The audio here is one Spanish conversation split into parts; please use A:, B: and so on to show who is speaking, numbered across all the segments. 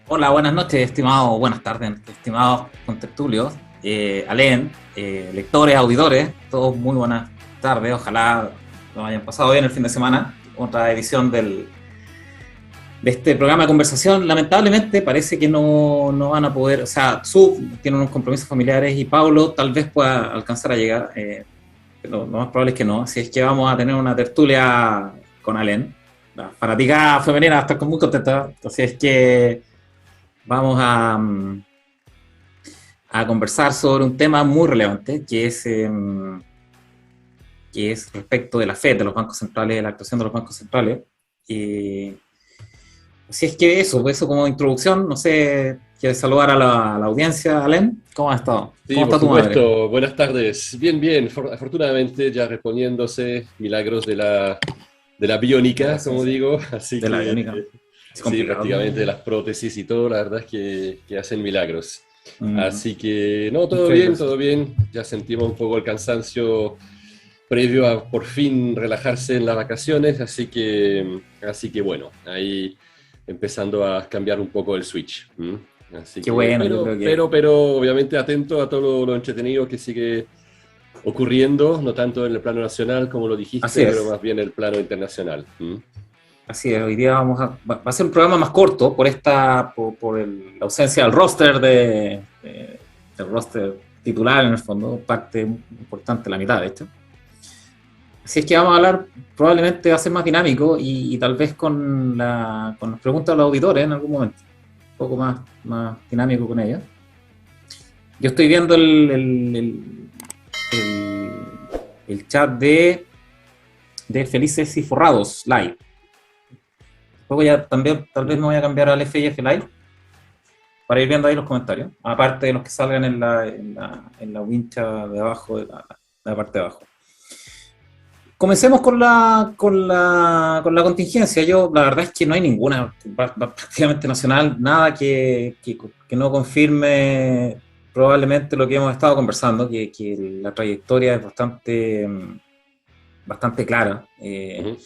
A: Hola, buenas noches, estimados, buenas tardes, estimados contertulios, Alén, lectores, auditores, todos muy buenas tardes, ojalá lo hayan pasado bien el fin de semana, otra edición de este programa de conversación. Lamentablemente parece que no van a poder, o sea, Su tiene unos compromisos familiares y Paulo tal vez pueda alcanzar a llegar, pero lo más probable es que no, así es que vamos a tener una tertulia con Alén. La fanática femenina va a estar muy contenta, así es que vamos a conversar sobre un tema muy relevante, que es respecto de la FED, de los bancos centrales, de la actuación de los bancos centrales. Y así es que eso como introducción, no sé, ¿quieres saludar a la audiencia, Alem? ¿Cómo has estado?
B: Sí,
A: ¿Cómo
B: por
A: está tu madre?
B: supuesto. Buenas tardes. Bien, bien. Afortunadamente ya reponiéndose milagros de la
A: De la
B: biónica, como
A: ciencia,
B: digo. Así
A: de la
B: que
A: biónica. Es
B: sí,
A: complicado.
B: prácticamente de las prótesis y todo, la verdad es que hacen milagros.
A: Mm,
B: Así que no, todo
A: increíble
B: bien,
A: eso.
B: todo bien. Ya sentimos un poco el cansancio previo a por fin relajarse en las vacaciones. Así que bueno, ahí empezando a cambiar un poco el switch. ¿M? Así
A: Qué
B: que,
A: bueno, yo
B: pero,
A: creo que
B: pero, pero obviamente atento a todo lo entretenido que sigue ocurriendo, no tanto en el plano nacional como lo
A: así
B: dijiste, pero
A: es.
B: más bien en el plano internacional. ¿M?
A: Así es, hoy día va a ser un programa más corto la ausencia del roster del roster titular en el fondo, parte importante, la mitad de hecho. Así es que vamos a hablar, probablemente va a ser más dinámico y tal vez con las preguntas de los auditores en algún momento, un poco más dinámico con ellas. Yo estoy viendo el chat de Felices y Forrados Live. Luego ya también tal vez me voy a cambiar al FIF Live para ir viendo ahí los comentarios, aparte de los que salgan en la wincha de abajo, de la parte de abajo. Comencemos con la contingencia. La verdad es que no hay ninguna, prácticamente nacional, nada que no confirme probablemente lo que hemos estado conversando, que la trayectoria es bastante clara.
B: Ujú.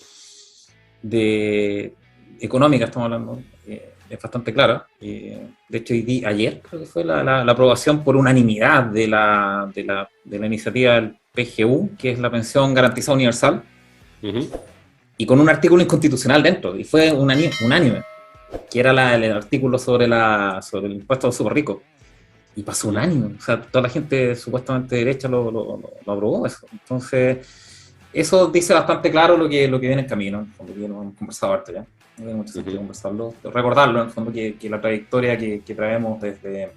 A: De económica estamos hablando, es bastante clara. De hecho, ayer creo que fue la aprobación por unanimidad de la iniciativa del PGU, que es la pensión garantizada universal,
B: Ujú.
A: y con un artículo inconstitucional dentro, y fue unánime, que era el artículo sobre el impuesto a los súper ricos. Y pasó
B: Ujú.
A: unánime, o sea, toda la gente supuestamente derecha lo aprobó eso. Entonces, eso dice bastante claro lo que viene en camino, en fondo, que lo hemos conversado harto ya. No tiene mucho sentido
B: Ujú.
A: conversarlo, recordarlo en el fondo que la trayectoria que traemos desde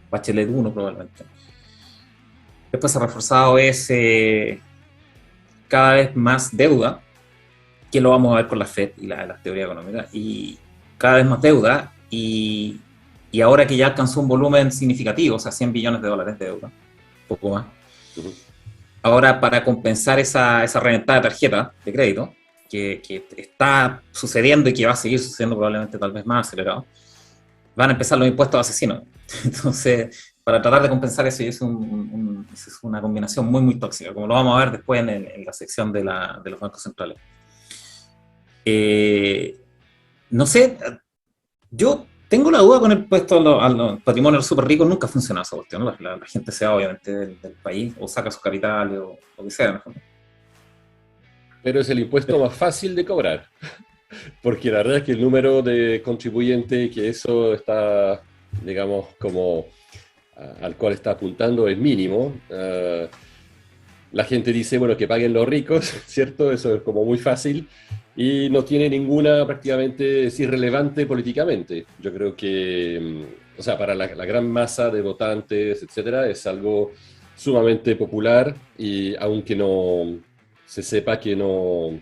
A: Bachelet 1 probablemente. Después se ha reforzado cada vez más deuda, que lo vamos a ver con la FED y las teorías económicas, y cada vez más deuda, y ahora que ya alcanzó un volumen significativo, o sea, 100 billones de dólares de deuda, poco más.
B: Ujú.
A: Ahora, para compensar esa reventada de tarjeta de crédito, que está sucediendo y que va a seguir sucediendo probablemente tal vez más acelerado, van a empezar los impuestos asesinos. Entonces, para tratar de compensar eso, es una combinación muy tóxica, como lo vamos a ver después en la sección de los bancos centrales. Eh, no sé, yo tengo la duda con el puesto a los patrimonios súper ricos, nunca ha funcionado esa cuestión, ¿no? La gente se va obviamente del país o saca su capital o lo que sea, ¿no?
B: Pero es el impuesto más fácil de cobrar, porque la verdad es que el número de contribuyentes que eso está, digamos, como al cual está apuntando es mínimo. La gente dice, bueno, que paguen los ricos, ¿cierto? Eso es como muy fácil y no tiene ninguna, prácticamente, es irrelevante políticamente. Yo creo que, o sea, para la gran masa de votantes, etcétera, es algo sumamente popular y aunque no se sepa que no,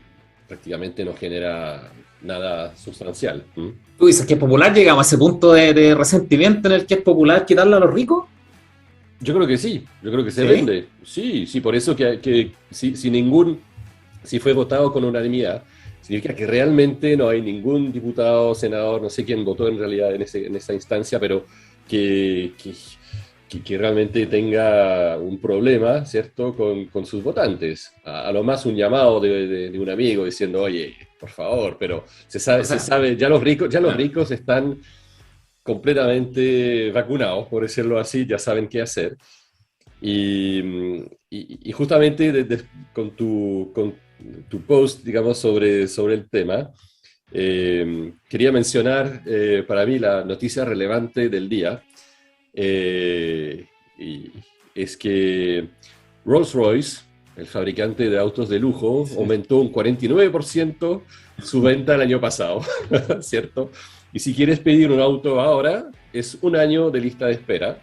B: prácticamente no genera nada sustancial. ¿M?
A: Tú dices que es popular, llegamos a ese punto de resentimiento en el que es popular quitarle a los ricos.
B: Yo creo que sí, yo creo que se
A: Sí.
B: vende. Sí, sí, por eso que si fue votado con unanimidad, significa que realmente no hay ningún diputado, senador, no sé quién votó en realidad en esa instancia, pero que que realmente tenga un problema, ¿cierto?, con sus votantes. A lo más un llamado de un amigo diciendo, oye, por favor, pero
A: O
B: se
A: sea,
B: sabe, ya los ricos están completamente vacunados, por decirlo así, ya saben qué hacer. Y, y justamente con tu post, digamos, sobre el tema, quería mencionar para mí la noticia relevante del día. eh, y es que Rolls-Royce, el fabricante de autos de lujo,
A: sí.
B: aumentó un 49% su venta el año pasado, ¿cierto? Y si quieres pedir un auto ahora, es un año de lista de espera,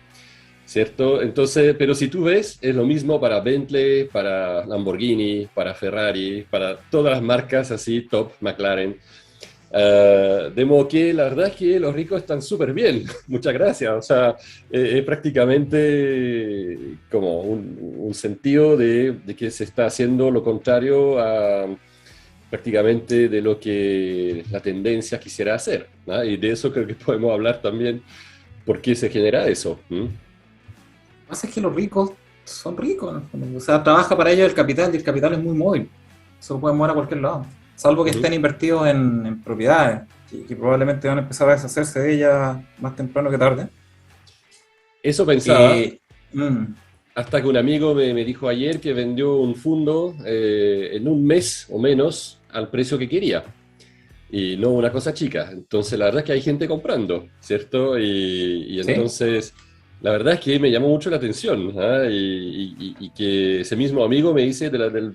B: ¿cierto? Entonces, pero si tú ves, es lo mismo para Bentley, para Lamborghini, para Ferrari, para todas las marcas así, top, McLaren. De modo que la verdad es que los ricos están súper bien, muchas gracias. O sea, es prácticamente como un sentido de que se está haciendo lo contrario a prácticamente de lo que la tendencia quisiera hacer, ¿no? Y de eso creo que podemos hablar también, por qué se genera eso. ¿Mm?
A: Lo que pasa es que los ricos son ricos, en el fondo. O sea, trabaja para ellos el capital y el capital es muy móvil. Eso lo pueden mover a cualquier lado. Salvo que
B: Ujú.
A: estén invertidos en propiedades, que probablemente van a empezar a deshacerse de ellas más temprano que tarde.
B: Eso pensaba,
A: Eh, mm,
B: hasta que un amigo me dijo ayer que vendió un fondo en un mes o menos al precio que quería. Y no una cosa chica. Entonces, la verdad es que hay gente comprando, ¿cierto? Y
A: ¿Sí?
B: entonces, la verdad es que me llamó mucho la atención, ¿ah? Y que ese mismo amigo me dice del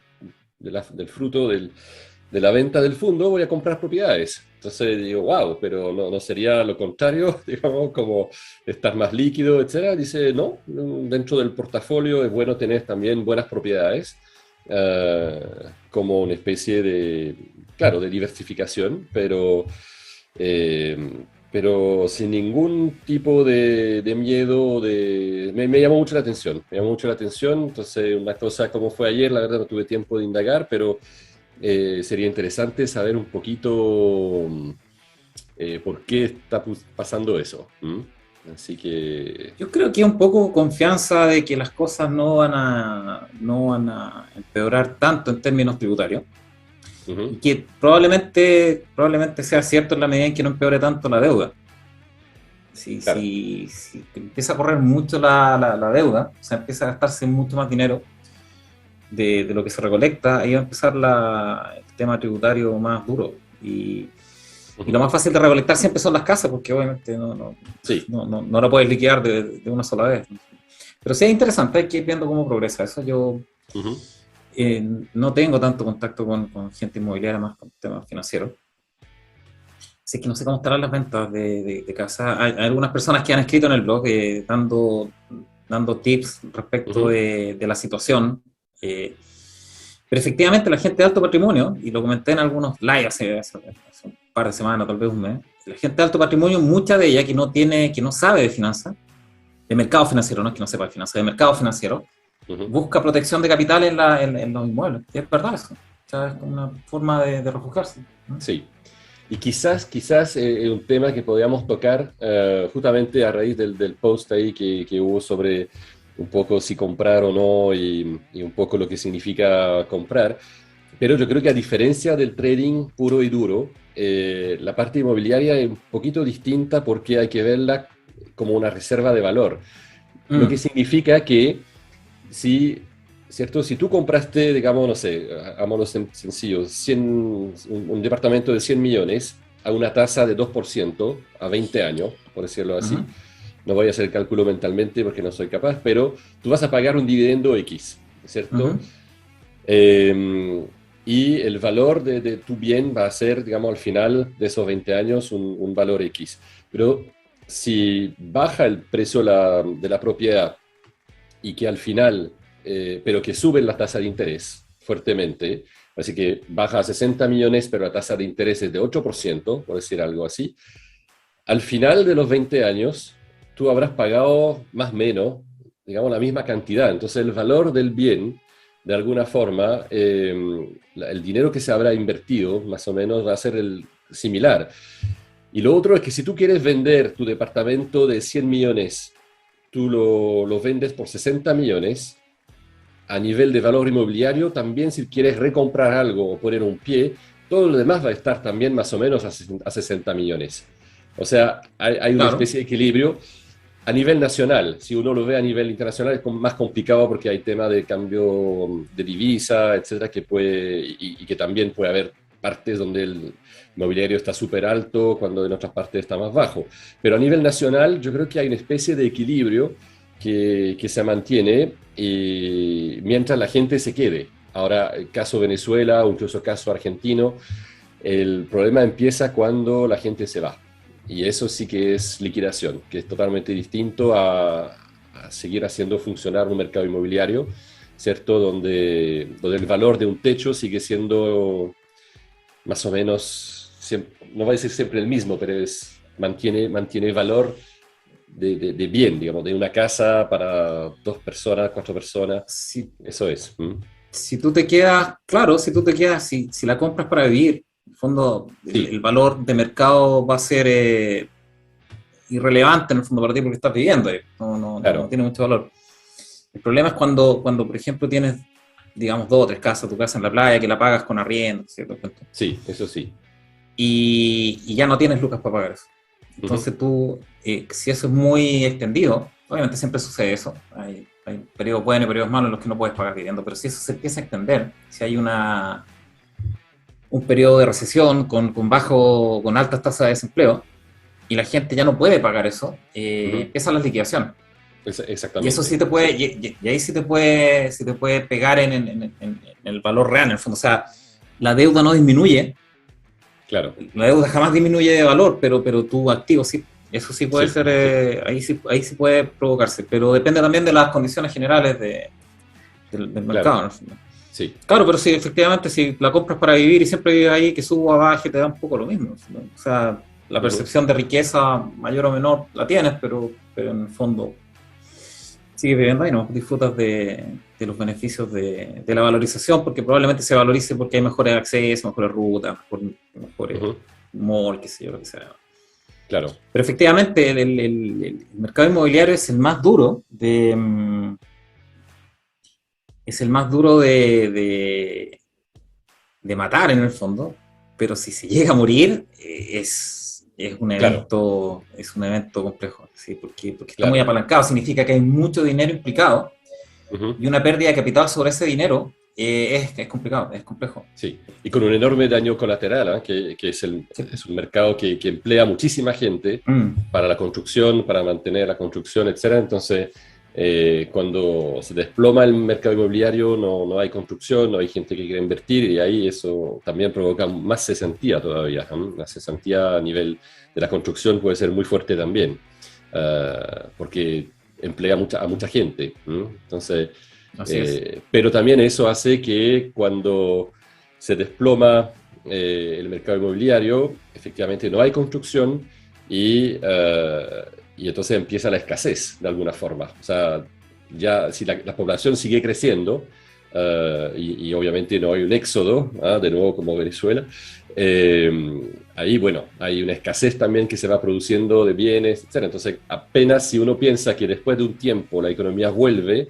B: fruto de la venta del fondo, voy a comprar propiedades. Entonces digo, wow, pero no sería lo contrario, digamos, como estar más líquido, etcétera. Dice, no, dentro del portafolio es bueno tener también buenas propiedades, como una especie de, claro, de diversificación, eh, pero sin ningún tipo de miedo, me llamó mucho la atención, me llamó mucho la atención. Entonces, una cosa como fue ayer, la verdad no tuve tiempo de indagar, pero sería interesante saber un poquito por qué está pasando eso. ¿M? Así que,
A: Yo creo que un poco confianza de que las cosas no van a empeorar tanto en términos tributarios y
B: ujú,
A: que probablemente sea cierto en la medida en que no empeore tanto la deuda.
B: claro.
A: Si empieza a correr mucho la deuda, o sea, empieza a gastarse mucho más dinero de lo que se recolecta, ahí va a empezar el tema tributario más duro. Y lo
B: Ujú.
A: más fácil de recolectar siempre son las casas, porque obviamente
B: Sí.
A: no la puedes liquidar de una sola vez. Pero sí es interesante, hay que ir viendo cómo progresa. Eso yo
B: Ujú.
A: no tengo tanto contacto con gente inmobiliaria, más con temas financieros. Así que no sé cómo estarán las ventas de casa. Hay algunas personas que han escrito en el blog dando tips respecto
B: Ujú.
A: de la situación. eh, pero efectivamente la gente de alto patrimonio, y lo comenté en algunos live hace un par de semanas, tal vez un mes, la gente de alto patrimonio, mucha de ella que no sabe de finanzas, de mercado financiero, no es que no sepa de finanzas, de mercado financiero,
B: Ujú.
A: busca protección de capital en los inmuebles. Y es verdad eso. O sea, es como una forma de refugiarse, ¿no?
B: Sí. Y quizás un tema que podíamos tocar justamente a raíz del post ahí que hubo sobre un poco si comprar o no y un poco lo que significa comprar. Pero yo creo que a diferencia del trading puro y duro, la parte inmobiliaria es un poquito distinta porque hay que verla como una reserva de valor. Lo que
A: Mm,
B: significa que si, ¿cierto? Si tú compraste, digamos, no sé, hagámoslo sencillo, 100, un departamento de 100 millones a una tasa de 2% a 20 años, por decirlo
A: ujú,
B: así, no voy a hacer el cálculo mentalmente porque no soy capaz, pero tú vas a pagar un dividendo X, ¿cierto?
A: ujú.
B: Eh, y el valor de tu bien va a ser, digamos, al final de esos 20 años un valor X. Pero si baja el precio de la propiedad y que al final, pero que suben la tasa de interés fuertemente, así que baja a 60 millones, pero la tasa de interés es de 8%, por decir algo así, al final de los 20 años, tú habrás pagado más o menos, digamos, la misma cantidad. Entonces, el valor del bien, de alguna forma, el dinero que se habrá invertido, más o menos, va a ser el similar. Y lo otro es que si tú quieres vender tu departamento de 100 millones tú lo vendes por 60 millones, a nivel de valor inmobiliario, también si quieres recomprar algo o poner un pie, todo lo demás va a estar también más o menos a 60 millones. O sea, hay una
A: Claro.
B: especie de equilibrio a nivel nacional. Si uno lo ve a nivel internacional es más complicado porque hay tema de cambio de divisa, etcétera, que puede, y que también puede haber partes donde el inmobiliario está súper alto, cuando en otras partes está más bajo. Pero a nivel nacional yo creo que hay una especie de equilibrio que se mantiene mientras la gente se quede. Ahora, el caso Venezuela o incluso caso argentino, el problema empieza cuando la gente se va. Y eso sí que es liquidación, que es totalmente distinto a seguir haciendo funcionar un mercado inmobiliario, ¿cierto? Donde el valor de un techo sigue siendo más o menos, no va a decir siempre el mismo, pero mantiene valor de bien, digamos, de una casa para 2 personas, 4 personas,
A: Si,
B: eso es.
A: si tú te quedas, claro, si tú te quedas, si la compras para vivir, en el fondo,
B: Sí,
A: el valor de mercado va a ser irrelevante en el fondo para ti porque estás viviendo ahí. No
B: claro,
A: tiene mucho valor. El problema es cuando, por ejemplo, tienes, digamos, 2 o 3 casas, tu casa en la playa, que la pagas con arriendo, ¿cierto?
B: sí, eso sí.
A: Y ya no tienes lucas para pagar eso.
B: Ujú,
A: Entonces tú, si eso es muy extendido, obviamente siempre sucede eso, hay periodos buenos y periodos malos en los que no puedes pagar viviendo, pero si eso se empieza a extender, si hay un periodo de recesión con altas tasas de desempleo y la gente ya no puede pagar eso,
B: ujú,
A: empiezan las liquidaciones. Y eso sí
B: exactamente,
A: te puede,
B: sí,
A: y ahí sí te puede pegar en el valor real, en el fondo. O sea, la deuda no disminuye,
B: claro,
A: la deuda jamás disminuye de valor, pero tu activo sí. Eso sí puede
B: sí,
A: ser,
B: sí,
A: ahí sí puede provocarse, pero depende también de las condiciones generales del mercado,
B: claro,
A: en el fondo.
B: sí.
A: Claro, pero sí, efectivamente, si la compras para vivir y siempre vives ahí, que suba o baje, te da un poco lo mismo, ¿no? O sea, la
B: Ujú.
A: percepción de riqueza mayor o menor la tienes, pero en el fondo sigues viviendo ahí, ¿no? Disfrutas de los beneficios de la valorización, porque probablemente se valorice porque hay mejores accesos, mejores rutas, mejores
B: Ujú,
A: mall, qué sé yo, lo que sea.
B: claro,
A: Pero efectivamente, el mercado inmobiliario es el más duro de matar en el fondo, pero si se llega a morir,
B: claro,
A: es un evento complejo, ¿sí? Porque está muy
B: claro.
A: apalancado, significa que hay mucho dinero implicado
B: Ujú,
A: y una pérdida de capital sobre ese dinero es complicado, es complejo.
B: sí, y con un enorme daño colateral, ¿ah? Que
A: Sí.
B: es un mercado que emplea muchísima gente
A: Mm.
B: para la construcción, para mantener la construcción, etcétera. Entonces, cuando se desploma el mercado inmobiliario, no hay construcción, no hay gente que quiera invertir, y ahí eso también provoca más cesantía todavía, ¿no? La cesantía a nivel de la construcción puede ser muy fuerte también, porque emplea a mucha gente, ¿no? Entonces,
A: Así es.
B: pero también eso hace que cuando se desploma el mercado inmobiliario, efectivamente no hay construcción y entonces empieza la escasez de alguna forma. O sea, ya si la población sigue creciendo y obviamente no hay un éxodo, de nuevo como Venezuela, ahí, bueno, hay una escasez también que se va produciendo de bienes, etc. Entonces, apenas si uno piensa que después de un tiempo la economía vuelve,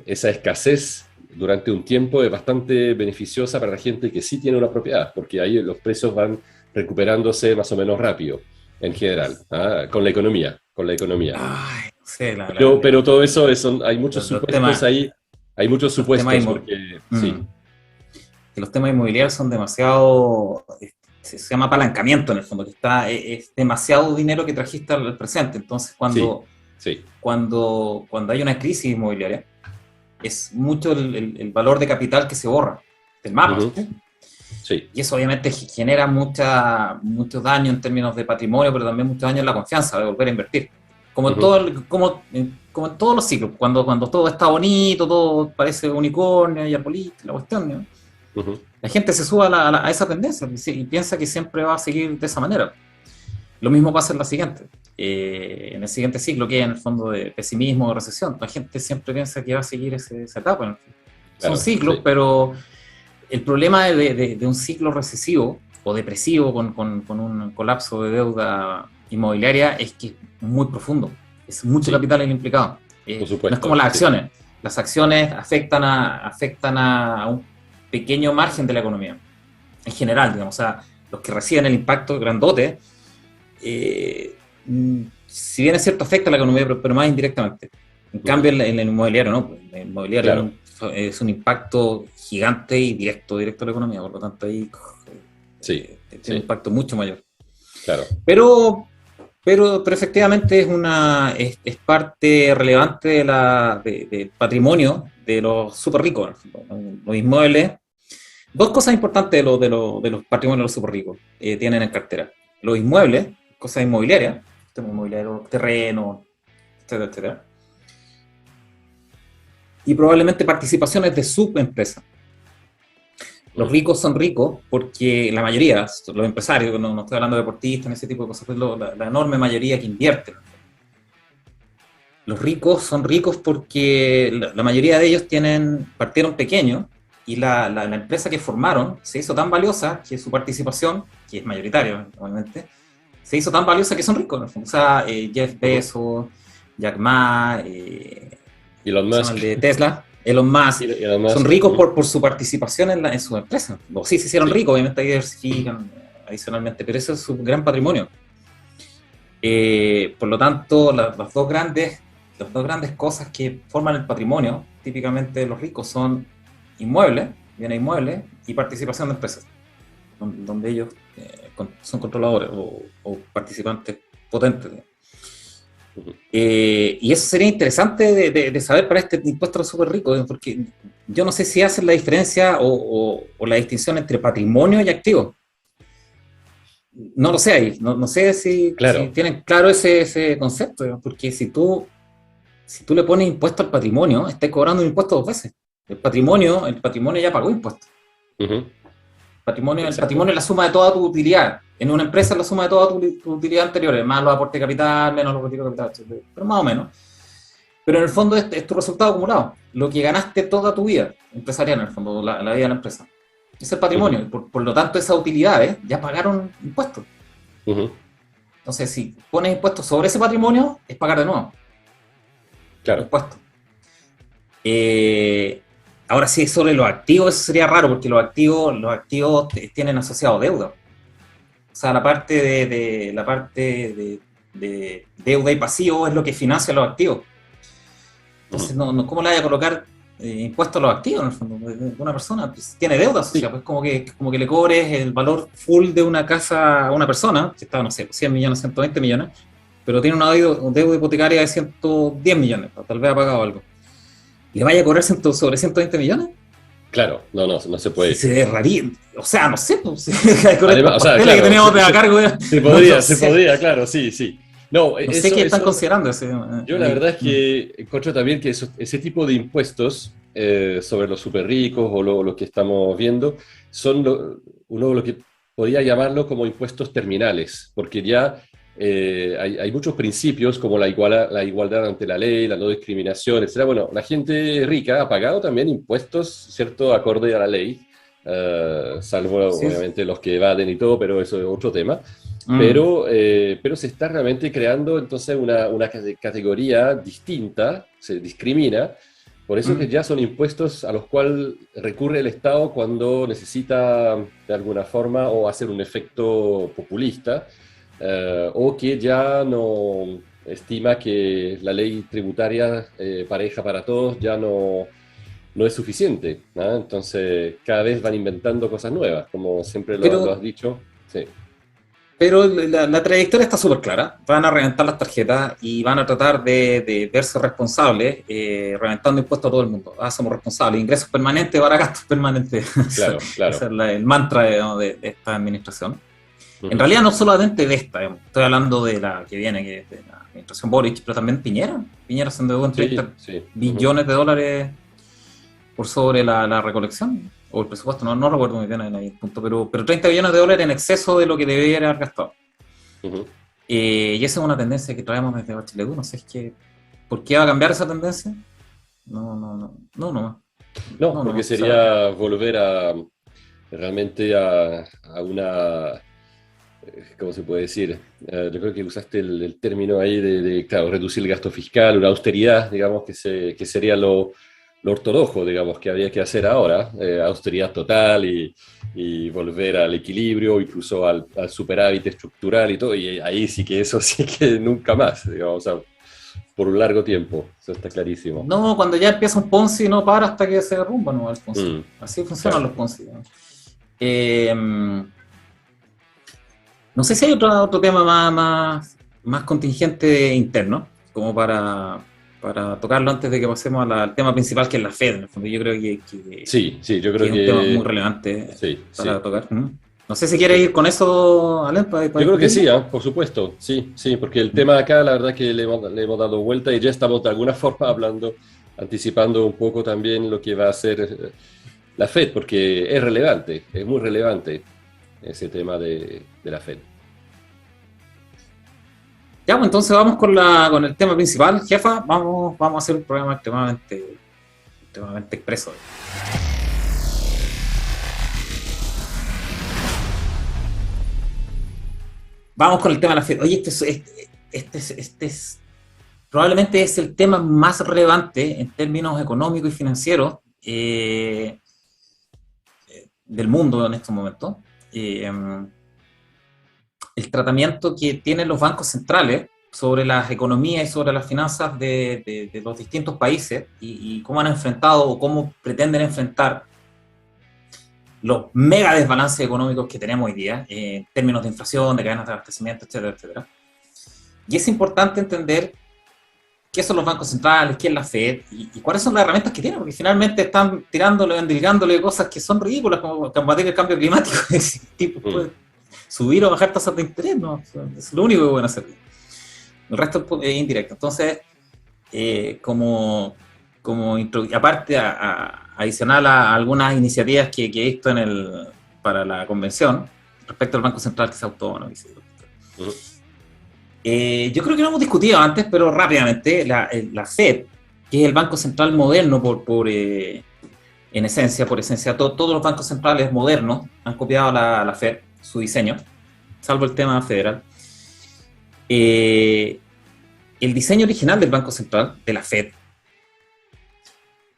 B: esa escasez durante un tiempo es bastante beneficiosa para la gente que sí tiene una propiedad, porque ahí los precios van recuperándose más o menos rápido, en general, con la economía, con la economía.
A: Ay, no sé,
B: Pero todo eso, hay muchos
A: los
B: supuestos
A: temas,
B: ahí, hay muchos
A: los temas,
B: supuestos, porque
A: mm,
B: sí,
A: que los temas inmobiliarios son demasiado, se llama apalancamiento en el fondo, que es demasiado dinero que trajiste al presente. Entonces,
B: sí, sí,
A: cuando hay una crisis inmobiliaria, es mucho el valor de capital que se borra del mapa.
B: ujú, sí,
A: Y eso obviamente genera mucho daño en términos de patrimonio, pero también mucho daño en la confianza de volver a invertir. Como en,
B: ujú,
A: todo como en todos los ciclos, cuando todo está bonito, todo parece unicornio y arbolito, la cuestión, ¿no?
B: ujú,
A: La gente se sube a esa tendencia y piensa que siempre va a seguir de esa manera. Lo mismo pasa en el siguiente ciclo, que es en el fondo de pesimismo o recesión. La gente siempre piensa que va a seguir esa etapa. Son
B: claro,
A: ciclos,
B: sí,
A: pero el problema de un ciclo recesivo o depresivo con un colapso de deuda inmobiliaria es que es muy profundo. Es mucho
B: Sí,
A: capital el implicado.
B: por
A: No es como
B: supuesto,
A: las
B: sí.
A: acciones. Las acciones afectan a un pequeño margen de la economía, en general, digamos. O sea, los que reciben el impacto grandote, si bien es cierto, afecta a la economía, pero más indirectamente. En cambio,
B: Ujú.
A: en el inmobiliario, ¿no? El inmobiliario
B: Claro,
A: es un impacto gigante y directo a la economía, por lo tanto, ahí
B: sí,
A: tiene un
B: sí,
A: impacto mucho mayor.
B: claro.
A: Pero pero efectivamente es parte relevante del patrimonio de los súper ricos. Los inmuebles. Dos cosas importantes de los patrimonios de los súper ricos tienen en cartera. Los inmuebles, cosas inmobiliarias, temas inmobiliarios, terreno, etcétera, etcétera. Y probablemente participaciones de subempresas. Los
B: Ujú.
A: ricos son ricos porque la mayoría, los empresarios, no estoy hablando de deportistas, en ese tipo de cosas, pero la enorme mayoría que invierten. Los ricos son ricos porque la mayoría de ellos partieron pequeños y la empresa que formaron se hizo tan valiosa que su participación, que es mayoritaria, obviamente, se hizo tan valiosa que son ricos, en el fondo. O sea, Jeff
B: Ujú.
A: Bezos, Jack Ma,
B: Elon
A: ¿cómo se llama
B: Musk,
A: el de Tesla? Elon Musk,
B: Elon
A: son
B: Musk.
A: ricos
B: Ujú.
A: por su participación en su empresa. O sí se hicieron
B: Sí.
A: ricos, obviamente ahí diversifican adicionalmente, pero ese es su gran patrimonio. Por lo tanto, las dos grandes cosas que forman el patrimonio, típicamente de los ricos, son inmuebles, bienes inmuebles, y participación de empresas, donde ellos son controladores o participantes potentes.
B: Ujú.
A: Y eso sería interesante de saber para este impuesto a los súper ricos, porque yo no sé si hacen la diferencia o la distinción entre patrimonio y activo. No lo sé ahí, no sé si
B: Claro.
A: tienen claro ese concepto, digamos, porque si tú le pones impuesto al patrimonio, estás cobrando un impuesto dos veces. El patrimonio ya pagó impuestos.
B: Ujú.
A: El patrimonio
B: Exacto.
A: es la suma de toda tu utilidad. En una empresa es la suma de toda tu utilidad anterior, más los aportes de capital, menos los retiros de capital, etc. Pero más o menos. Pero en el fondo es tu resultado acumulado. Lo que ganaste toda tu vida empresarial, en el fondo, la vida de la empresa. Es el
B: Ujú.
A: patrimonio. Por lo tanto, esas utilidades ya pagaron impuestos.
B: Ujú.
A: Entonces, si pones impuestos sobre ese patrimonio, es pagar de nuevo
B: Claro.
A: impuestos. Eh, Ahora sí, sobre los activos, eso sería raro porque los activos tienen asociado deuda. O sea, la parte de deuda y pasivo es lo que financia los activos.
B: Ujú.
A: Entonces, ¿cómo le vaya a colocar impuestos a los activos en el fondo? Una persona pues, tiene deuda asociada,
B: Sí.
A: pues como que le cobres el valor full de una casa a una persona, que está, no sé, 100 millones, 120 millones, pero tiene una deuda hipotecaria de 110 millones, tal vez ha pagado algo. ¿Le vaya a cobrar sobre 120 millones?
B: Claro. No, no, no se
A: Y
B: puede.
A: se derraría. O sea, no sé, pues, con
B: Además,
A: estos
B: o sea,
A: pasteles que
B: claro,
A: teníamos de a cargo, no
B: se
A: sé.
B: podría, claro, sí, sí. No,
A: No sé qué están
B: eso,
A: considerando
B: yo la
A: ahí.
B: verdad es que encuentro también que ese tipo de impuestos sobre los super ricos o lo que estamos viendo son uno de lo que podría llamarlo como impuestos terminales, porque ya hay muchos principios como la igualdad ante la ley, la no discriminación, etcétera. Bueno, la gente rica ha pagado también impuestos, ¿cierto?, acorde a la ley, salvo
A: Sí.
B: obviamente los que evaden y todo, pero eso es otro tema.
A: Mm,
B: Pero se está realmente creando entonces una categoría distinta, se discrimina, por eso que
A: mm.
B: ya son impuestos a los cuales recurre el Estado cuando necesita de alguna forma o hacer un efecto populista, o que ya no estima que la ley tributaria pareja para todos ya no es suficiente, ¿no? Entonces cada vez van inventando cosas nuevas, como siempre lo has
A: Pero
B: dicho. Sí.
A: Pero la trayectoria está súper clara. Van a reventar las tarjetas y van a tratar de verse responsables, reventando impuestos a todo el mundo. Somos responsables. Ingresos permanentes para gastos permanentes. Ese
B: Claro, claro.
A: es el mantra de esta administración. En
B: Ujú.
A: realidad, no solamente de esta. Estoy hablando de la que viene, que es de la administración Boric, pero también Piñera. Piñera se endeudó en
B: Sí,
A: 30
B: sí. Ujú.
A: billones de dólares por sobre la recolección. O el presupuesto, no recuerdo muy bien ahí el punto, pero 30 billones de dólares en exceso de lo que debería haber gastado.
B: Ujú.
A: Y esa es una tendencia que traemos desde Bachelet 1. No sé, es que, ¿por qué va a cambiar esa tendencia? No, no, no, no, no,
B: No,
A: no, no.
B: porque
A: O sea,
B: sería volver realmente a una ¿cómo se puede decir? Yo creo que usaste el término ahí claro, reducir el gasto fiscal, una austeridad, digamos, que sería lo ortodoxo, digamos, que había que hacer ahora, austeridad total y volver al equilibrio, incluso al superávit estructural y todo, y ahí sí que eso sí que nunca más, digamos, o sea, por un largo tiempo, eso está clarísimo.
A: No, cuando ya empieza un Ponzi no para hasta que se derrumba, no, el Ponzi.
B: Mm,
A: Así funcionan
B: claro.
A: los Ponzi, ¿no? Eh, no sé si hay otro tema más contingente interno, como para tocarlo antes de que pasemos al tema principal, que es la Fed, en el fondo. Yo creo
B: Sí, sí, yo
A: que
B: creo
A: es un tema muy
B: que
A: relevante
B: sí,
A: para
B: sí.
A: tocar. ¿Mm? No sé si quieres ir con eso, Alen, para
B: Yo creo que
A: discutirlo.
B: sí, por supuesto, sí, sí, porque el tema acá, la verdad que le hemos dado vuelta y ya estamos de alguna forma hablando, anticipando un poco también lo que va a hacer la Fed, porque es relevante, es muy relevante ese tema de la Fed.
A: Ya, pues entonces vamos con el tema principal, jefa. Vamos a hacer un programa extremadamente expreso. Vamos con el tema de la Fed. Oye, probablemente es el tema más relevante en términos económicos y financieros del mundo en estos momentos. Eh, el tratamiento que tienen los bancos centrales sobre las economías y sobre las finanzas de los distintos países y cómo han enfrentado o cómo pretenden enfrentar los mega desbalances económicos que tenemos hoy día en términos de inflación, de cadenas de abastecimiento, etcétera, etcétera. Y es importante entender qué son los bancos centrales, qué es la Fed y cuáles son las herramientas que tienen, porque finalmente están tirándole, endilgándole cosas que son ridículas, como combatir el cambio climático. Tipo, pues, subir o bajar tasas de interés, no, es lo único que pueden hacer. El resto es indirecto. Entonces, aparte, adicional a algunas iniciativas que he visto para la convención, respecto al Banco Central que se autonomice. Yo creo que lo hemos discutido antes, pero rápidamente, la Fed, que es el Banco Central moderno en esencia, por esencia, todos los bancos centrales modernos han copiado la Fed, su diseño, salvo el tema federal. El diseño original del Banco Central, de la Fed,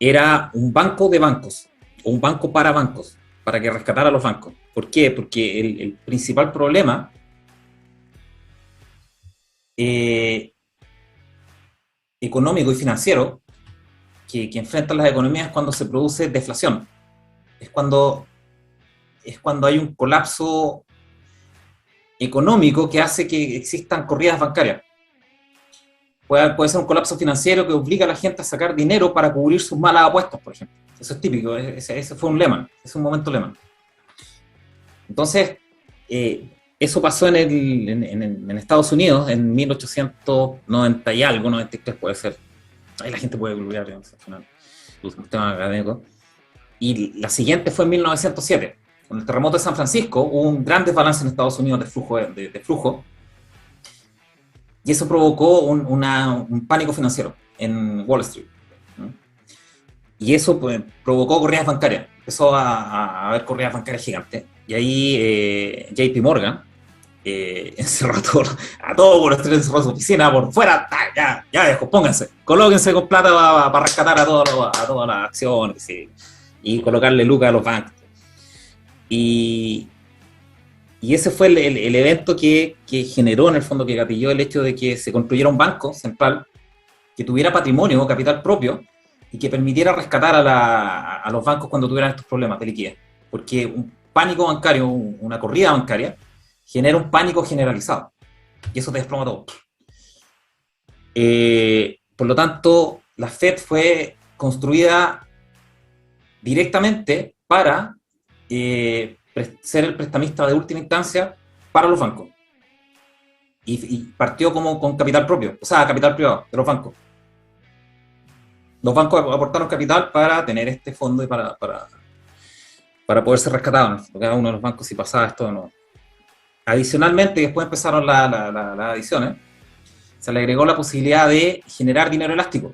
A: era un banco de bancos, o un banco para bancos, para que rescatara a los bancos. ¿Por qué? Porque el principal problema económico y financiero que enfrentan las economías es cuando se produce deflación. Es cuando hay un colapso económico que hace que existan corridas bancarias. Puede ser un colapso financiero que obliga a la gente a sacar dinero para cubrir sus malas apuestas, por ejemplo. Eso es típico, ese fue un Lehman, es un momento Lehman. Entonces, eso pasó en Estados Unidos en 1890 y algo, 93 puede ser. Ahí la gente puede googlear, al final, es un tema académico. Y la siguiente fue en 1907. Con el terremoto de San Francisco hubo un gran desbalance en Estados Unidos de flujo, y eso provocó un pánico financiero en Wall Street. ¿No? Y eso pues, provocó corridas bancarias. Empezó a haber corridas bancarias gigantes. Y ahí JP Morgan encerró a todo Wall Street, encerró su oficina por fuera. Ya dejo, pónganse, colóquense con plata para rescatar a todas las acciones y colocarle lucas a los bancos. Y ese fue el evento que generó, en el fondo, que gatilló el hecho de que se construyera un banco central que tuviera patrimonio o capital propio y que permitiera rescatar a los bancos cuando tuvieran estos problemas de liquidez. Porque un pánico bancario, una corrida bancaria, genera un pánico generalizado. Y eso te desploma todo. Por lo tanto, la Fed fue construida directamente para ser el prestamista de última instancia para los bancos. Y partió como con capital propio, o sea, capital privado de los bancos. Los bancos aportaron capital para tener este fondo y para poder ser rescatados. Cada uno de los bancos, si pasaba esto o no. Adicionalmente, después empezaron las adiciones, se le agregó la posibilidad de generar dinero elástico.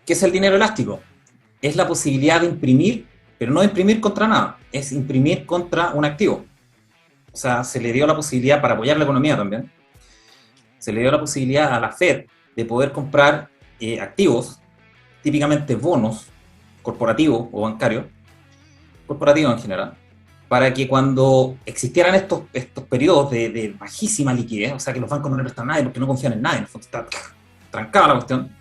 A: ¿Qué es el dinero elástico? Es la posibilidad de imprimir, pero no imprimir contra nada, es imprimir contra un activo. O sea, se le dio la posibilidad, para apoyar la economía también, se le dio la posibilidad a la Fed de poder comprar activos, típicamente bonos corporativos o bancarios, corporativos en general, para que cuando existieran estos periodos de bajísima liquidez, o sea, que los bancos no le prestan a nadie porque no confían en nadie, en el fondo está trancada la cuestión,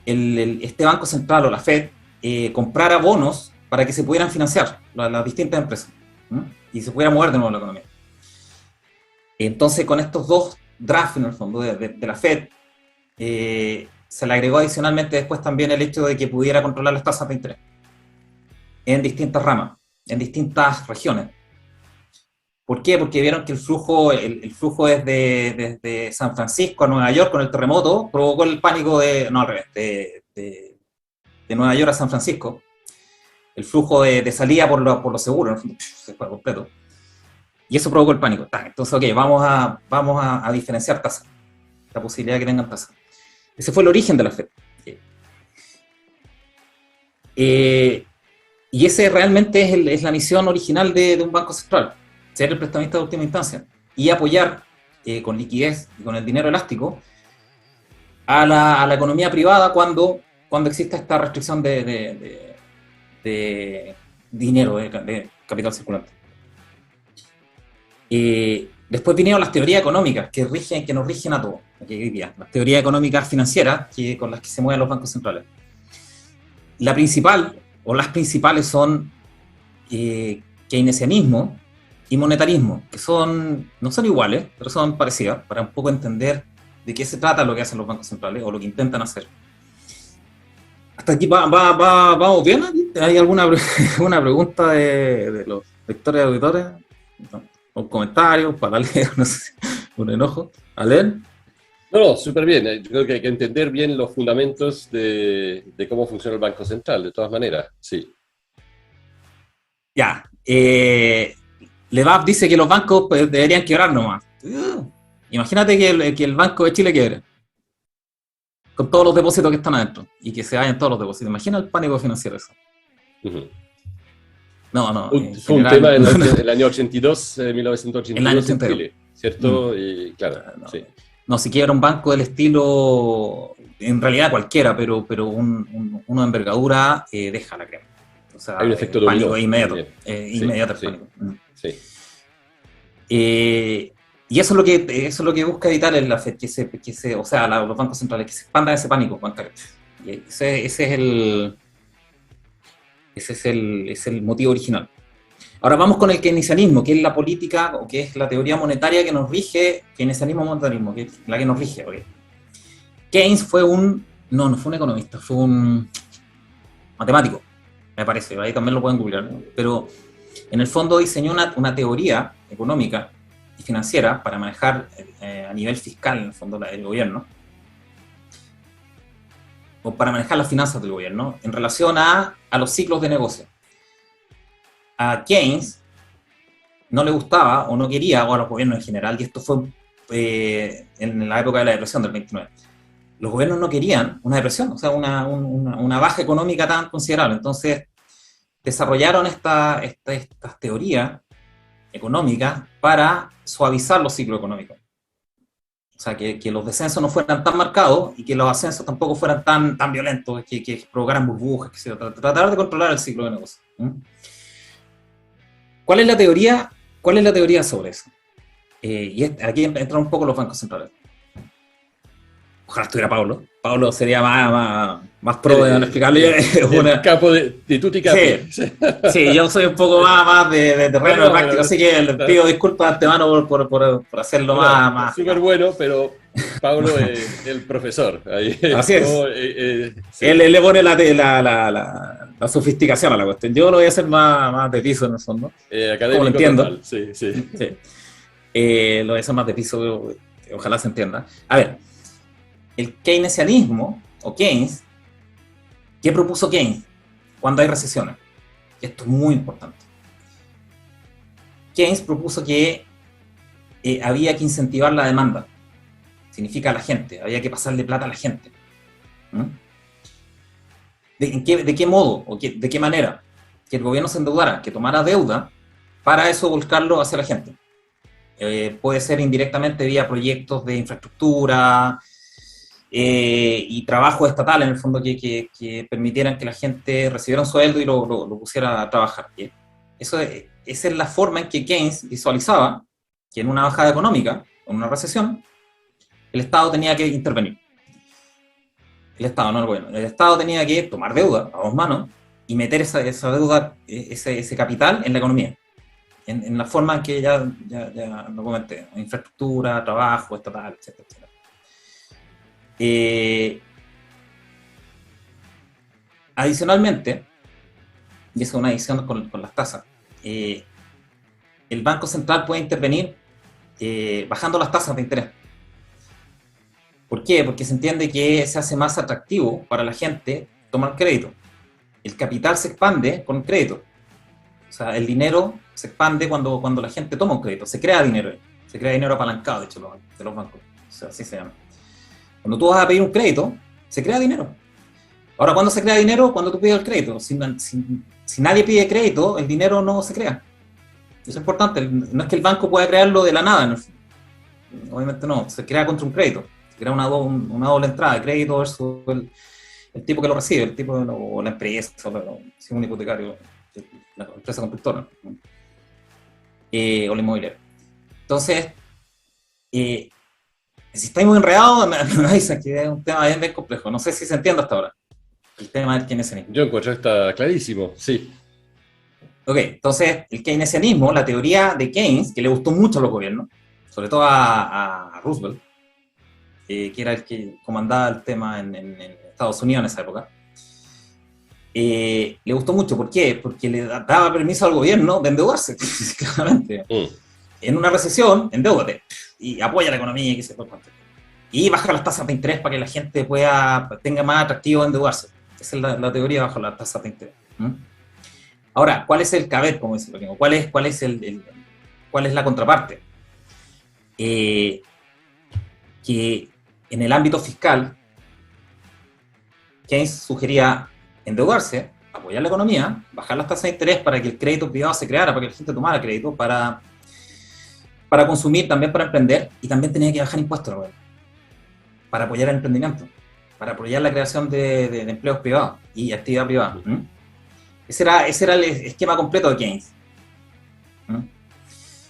A: este Banco Central o la Fed comprara bonos para que se pudieran financiar las distintas empresas, ¿no? Y se pudiera mover de nuevo la economía. Entonces, con estos dos drafts, en el fondo, de la Fed, se le agregó adicionalmente después también el hecho de que pudiera controlar las tasas de interés en distintas ramas, en distintas regiones. ¿Por qué? Porque vieron que el flujo desde San Francisco a Nueva York con el terremoto provocó el pánico de Nueva York a San Francisco. El flujo de salida por los seguros, se fue completo. Y eso provocó el pánico. Entonces, ok, vamos a diferenciar tasas, la posibilidad de que tengan tasas. Ese fue el origen de la Fed. Y ese realmente es la misión original de un banco central, ser el prestamista de última instancia y apoyar con liquidez y con el dinero elástico a la economía privada cuando exista esta restricción de dinero, de capital circulante. Después vinieron las teorías económicas que nos rigen a todos, las teorías económicas financieras con las que se mueven los bancos centrales. La principal, o las principales, son keynesianismo y monetarismo, que no son iguales, pero son parecidas, para un poco entender de qué se trata lo que hacen los bancos centrales, o lo que intentan hacer. ¿Hasta aquí vamos bien? ¿Hay alguna pregunta de los lectores y auditores? Un comentario para leer, no sé, un enojo. ¿Alen?
B: No, súper bien. Yo creo que hay que entender bien los fundamentos de cómo funciona el Banco Central, de todas maneras, sí.
A: Ya. Levap dice que los bancos deberían quebrar nomás. Imagínate que el Banco de Chile quiebre, con todos los depósitos que están adentro, y que se vayan todos los depósitos. Imagina el pánico financiero eso.
B: Uh-huh.
A: No.
B: Fue un tema en el año 82, 1982 en Chile, ¿cierto? Y claro, sí.
A: No, si quiebra un banco del estilo, en realidad cualquiera, pero uno de envergadura, deja la crema. O sea,
B: hay un efecto
A: pánico
B: dominó.
A: Inmediato el
B: sí,
A: pánico.
B: Sí.
A: Y eso es lo que busca evitar la Fed, los bancos centrales, que se expanda ese pánico bancario. Y ese es el motivo original. Ahora vamos con el keynesianismo, que es la política, o que es la teoría monetaria que nos rige, keynesianismo monetarismo, que es la que nos rige. Okay. Keynes no fue un economista, fue un matemático, me parece, ahí también lo pueden googlear, ¿no? Pero en el fondo diseñó una teoría económica y financiera para manejar a nivel fiscal, en el fondo, el gobierno, o para manejar las finanzas del gobierno, en relación a los ciclos de negocio. A Keynes no le gustaba o no quería, o a los gobiernos en general, y esto fue en la época de la depresión del 29. Los gobiernos no querían una depresión, o sea, una baja económica tan considerable. Entonces, desarrollaron estas teorías económicas para suavizar los ciclos económicos. O sea, que los descensos no fueran tan marcados y que los ascensos tampoco fueran tan violentos, que provocaran burbujas, tratar de controlar el ciclo de negocio. ¿Cuál es la teoría sobre eso? Y aquí entran un poco los bancos centrales. Ojalá estuviera Pablo. Pablo sería más pro de explicarle.
B: El capo de tutti capi.
A: Sí, yo soy un poco más de terreno de práctico, así que le pido disculpas de antemano por hacerlo más.
B: Súper bueno, pero Pablo es el profesor. Ahí,
A: así es. Sí. Él le pone la sofisticación a la cuestión. Yo lo voy a hacer más de piso en el fondo.
B: Académico,
A: como lo entiendo.
B: Total. Sí.
A: Lo voy a hacer más de piso, ojalá se entienda. A ver, el keynesianismo, o Keynes, ¿qué propuso Keynes cuando hay recesiones? Esto es muy importante. Keynes propuso que había que incentivar la demanda. Significa a la gente, había que pasarle plata a la gente. ¿De qué modo? ¿De qué manera? Que el gobierno se endeudara, que tomara deuda para eso volcarlo hacia la gente. Puede ser indirectamente vía proyectos de infraestructura y trabajo estatal, en el fondo, que permitieran que la gente recibiera un sueldo y lo pusiera a trabajar. Esa es la forma en que Keynes visualizaba que en una bajada económica, en una recesión, el Estado tenía que intervenir. El Estado, no el gobierno. El Estado tenía que tomar deuda a dos manos y meter esa deuda, ese capital en la economía. En la forma en que ya lo comenté, infraestructura, trabajo, estatal, etcétera, etcétera. Adicionalmente, y eso es una adición con las tasas, el Banco Central puede intervenir bajando las tasas de interés. ¿Por qué? Porque se entiende que se hace más atractivo para la gente tomar crédito. El capital se expande con crédito. O sea, el dinero se expande cuando la gente toma un crédito. Se crea dinero apalancado, de hecho, de los bancos. O sea, así se llama. Cuando tú vas a pedir un crédito, se crea dinero. Ahora, ¿cuándo se crea dinero? Cuando tú pides el crédito. Si nadie pide crédito, el dinero no se crea. Eso es importante. No es que el banco pueda crearlo de la nada. Obviamente no. Se crea contra un crédito. Se crea una doble entrada de crédito versus el tipo que lo recibe, el tipo o la empresa, si un hipotecario, la empresa constructora, o la inmobiliaria. Entonces, si estáis muy enredados, me dicen que es un tema bien complejo. No sé si se entiende hasta ahora el tema del keynesianismo.
B: Yo encuentro que está clarísimo, sí.
A: Ok, entonces el keynesianismo, la teoría de Keynes, que le gustó mucho a los gobiernos, sobre todo a Roosevelt, que era el que comandaba el tema en Estados Unidos en esa época, le gustó mucho. ¿Por qué? Porque le daba permiso al gobierno de endeudarse, claramente. En una recesión, endeúdate y apoya la economía y baja las tasas de interés para que la gente tenga más atractivo endeudarse. Esa es la teoría bajo las tasas de interés. Ahora, ¿cuál es el caveat, como dice Joaquín? ¿Cuál es la contraparte? Que en el ámbito fiscal, Keynes sugería endeudarse, apoyar la economía, bajar las tasas de interés para que el crédito privado se creara, para que la gente tomara crédito, para consumir, también para emprender, y también tenía que bajar impuestos, ¿no? Para apoyar el emprendimiento, para apoyar la creación de empleos privados y actividad privada. Ese era el esquema completo de Keynes.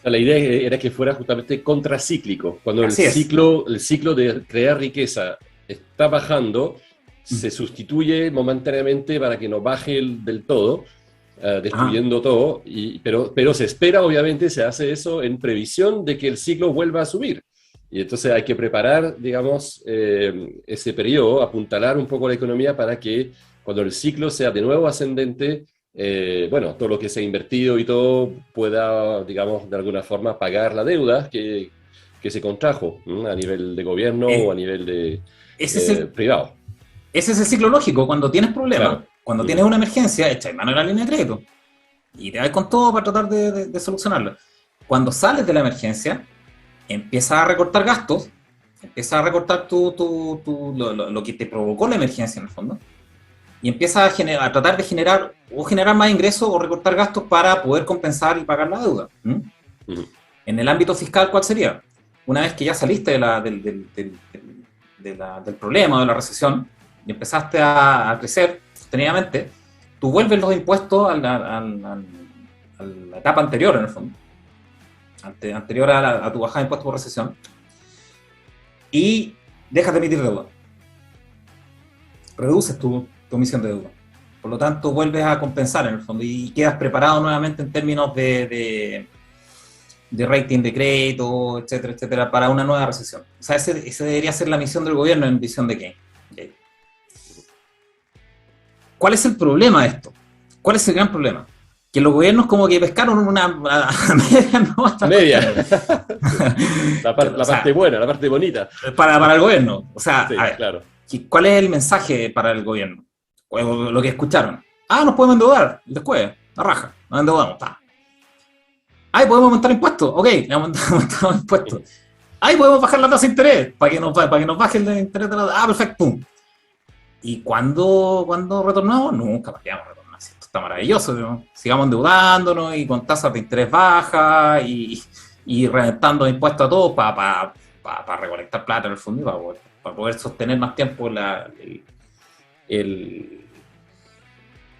B: La idea era que fuera justamente contracíclico. Cuando el ciclo de crear riqueza está bajando, se sustituye momentáneamente para que no baje del todo, destruyendo todo, pero se espera, obviamente, se hace eso en previsión de que el ciclo vuelva a subir. Y entonces hay que preparar, digamos, ese periodo, apuntalar un poco la economía para que cuando el ciclo sea de nuevo ascendente, todo lo que se ha invertido y todo pueda, digamos, de alguna forma pagar la deuda que se contrajo a nivel de gobierno o a nivel de privado.
A: Ese es el ciclo lógico. Cuando tienes problemas, claro, cuando tienes una emergencia, echas mano de la línea de crédito y te vas con todo para tratar de solucionarlo. Cuando sales de la emergencia, empiezas a recortar gastos, empiezas a recortar lo que te provocó la emergencia, en el fondo, y empiezas a tratar de generar más ingresos o recortar gastos para poder compensar y pagar la deuda. En el ámbito fiscal, ¿cuál sería? Una vez que ya saliste del problema, de la recesión, y empezaste a crecer sostenidamente, tú vuelves los impuestos a la etapa anterior, en el fondo, anterior a tu bajada de impuestos por recesión, y dejas de emitir deuda. Reduces tu emisión de deuda. Por lo tanto, vuelves a compensar, en el fondo, y quedas preparado nuevamente en términos de rating de crédito, etcétera, etcétera, para una nueva recesión. O sea, ese debería ser la misión del gobierno en visión de Keynes. Okay. ¿Cuál es el problema de esto? ¿Cuál es el gran problema? Que los gobiernos como que pescaron una
B: media. La parte buena, la parte bonita.
A: Para el gobierno. O sea,
B: sí,
A: a ver,
B: claro.
A: ¿Cuál es el mensaje para el gobierno? O lo que escucharon. Nos podemos endeudar después, la raja, nos endeudamos, está. Podemos aumentar impuestos, ok, le aumentamos impuestos. Podemos bajar la tasa de interés, para que nos baje el interés de la... perfecto, pum. ¿Y cuándo retornamos? Nunca, ¿para qué vamos a retornar? está maravilloso, ¿no? Sigamos endeudándonos y con tasas de interés bajas y reventando impuestos a todos para recolectar plata en el fondo, para poder sostener más tiempo el,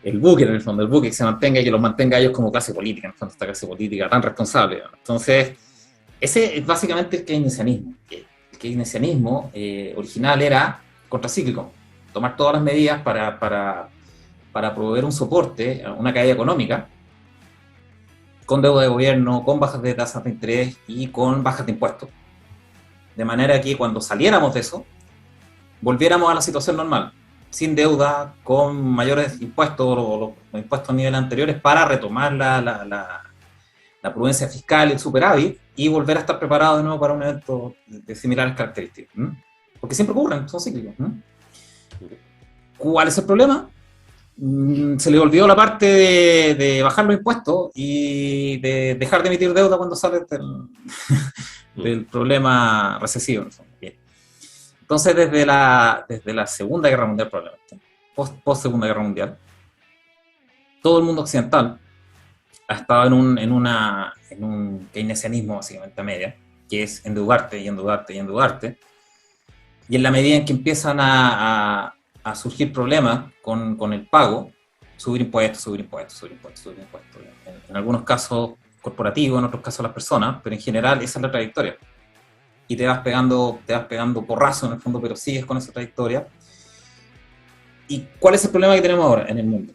A: el buque, en el fondo, el buque que se mantenga y que los mantenga ellos como clase política, en el fondo, esta clase política tan responsable, ¿no? Entonces, ese es básicamente el keynesianismo. El keynesianismo original era contracíclico, tomar todas las medidas para proveer un soporte a una caída económica, con deuda de gobierno, con bajas de tasas de interés y con bajas de impuestos. De manera que cuando saliéramos de eso, volviéramos a la situación normal, sin deuda, con mayores impuestos o los impuestos a niveles anteriores para retomar la prudencia fiscal y el superávit y volver a estar preparados de nuevo para un evento de similares características. Porque siempre ocurren, son cíclicos. ¿Cuál es el problema? Se le olvidó la parte de bajar los impuestos y de dejar de emitir deuda cuando sale del problema recesivo. Bien. Entonces, desde la Segunda Guerra Mundial, probablemente, post Segunda Guerra Mundial, todo el mundo occidental ha estado en un keynesianismo básicamente a media, que es endeudarte y endeudarte y endeudarte, y en la medida en que empiezan a surgir problemas con el pago, subir impuestos, subir impuestos, subir impuestos, subir impuestos. En algunos casos corporativos, en otros casos las personas, pero en general esa es la trayectoria. Y te vas pegando porrazo en el fondo, pero sigues con esa trayectoria. ¿Y cuál es el problema que tenemos ahora en el mundo?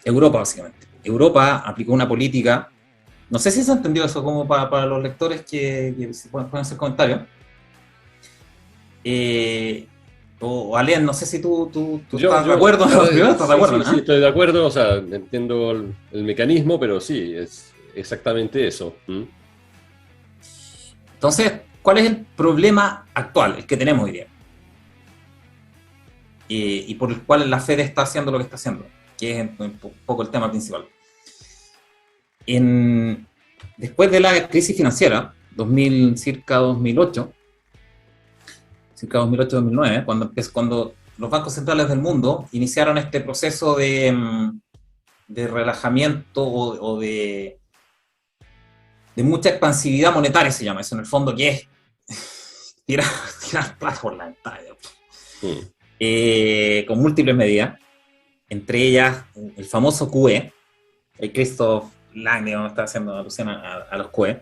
A: Europa, básicamente. Europa aplicó una política, no sé si se ha entendido eso como para los lectores que pueden hacer comentarios. O Alen, no sé si tú estás de acuerdo. ¿Estás de acuerdo?
B: Sí, estoy de acuerdo, o sea, entiendo el mecanismo, pero sí, es exactamente eso.
A: Entonces, ¿cuál es el problema actual, el que tenemos hoy día? Y por el cual la Fed está haciendo lo que está haciendo, que es un poco el tema principal. Después de la crisis financiera, circa 2008, circa 2008-2009, cuando los bancos centrales del mundo iniciaron este proceso de relajamiento o de mucha expansividad monetaria, se llama eso en el fondo, que es tirar plata por la ventana, con múltiples medidas, entre ellas el famoso QE, el Christoph Lange está haciendo alusión a los QE.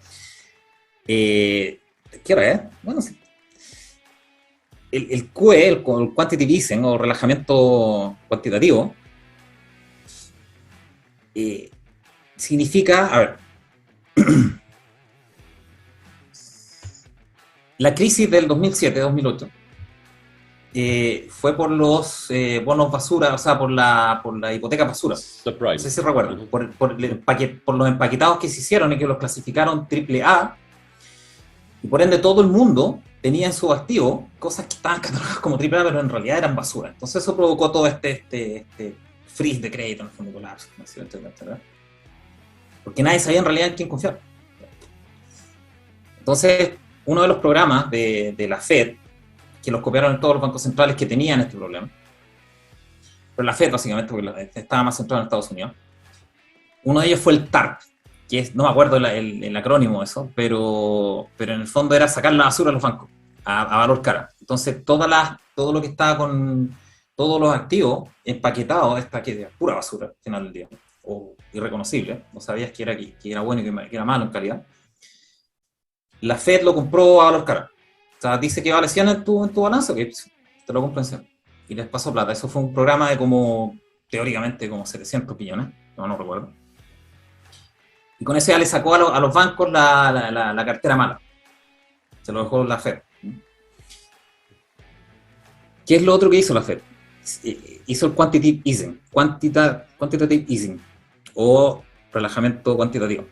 A: ¿Qué hora es? Bueno, sí. El QE, el quantitative easing o relajamiento cuantitativo, significa, a ver, la crisis del 2007-2008 fue por los bonos basura, o sea, por la hipoteca basura. No sé si recuerdan. Por los empaquetados que se hicieron y que los clasificaron AAA, y por ende todo el mundo tenía en su activo cosas que estaban catalogadas como AAA, pero en realidad eran basura. Entonces eso provocó todo este freeze de crédito, en el fondo colapso, etcétera. Porque nadie sabía en realidad en quién confiar. Entonces, uno de los programas de la Fed, que los copiaron en todos los bancos centrales que tenían este problema, pero la Fed básicamente, porque estaba más centrado en Estados Unidos, uno de ellos fue el TARP, que es, no me acuerdo el acrónimo de eso, pero en el fondo era sacar la basura a los bancos, a valor cara. Entonces, todo lo que estaba con todos los activos empaquetados, que era pura basura al final del día, o irreconocible, no sabías que era bueno y que era malo en calidad, la Fed lo compró a valor cara. O sea, dice que vale 100 en tu balance, que te lo compro en 100. Y les pasó plata. Eso fue un programa de teóricamente, 700 billones, no recuerdo. Y con eso ya le sacó a los bancos la cartera mala. Se lo dejó la Fed. ¿Qué es lo otro que hizo la Fed? Hizo el quantitative easing. Quantitative easing. O relajamiento cuantitativo.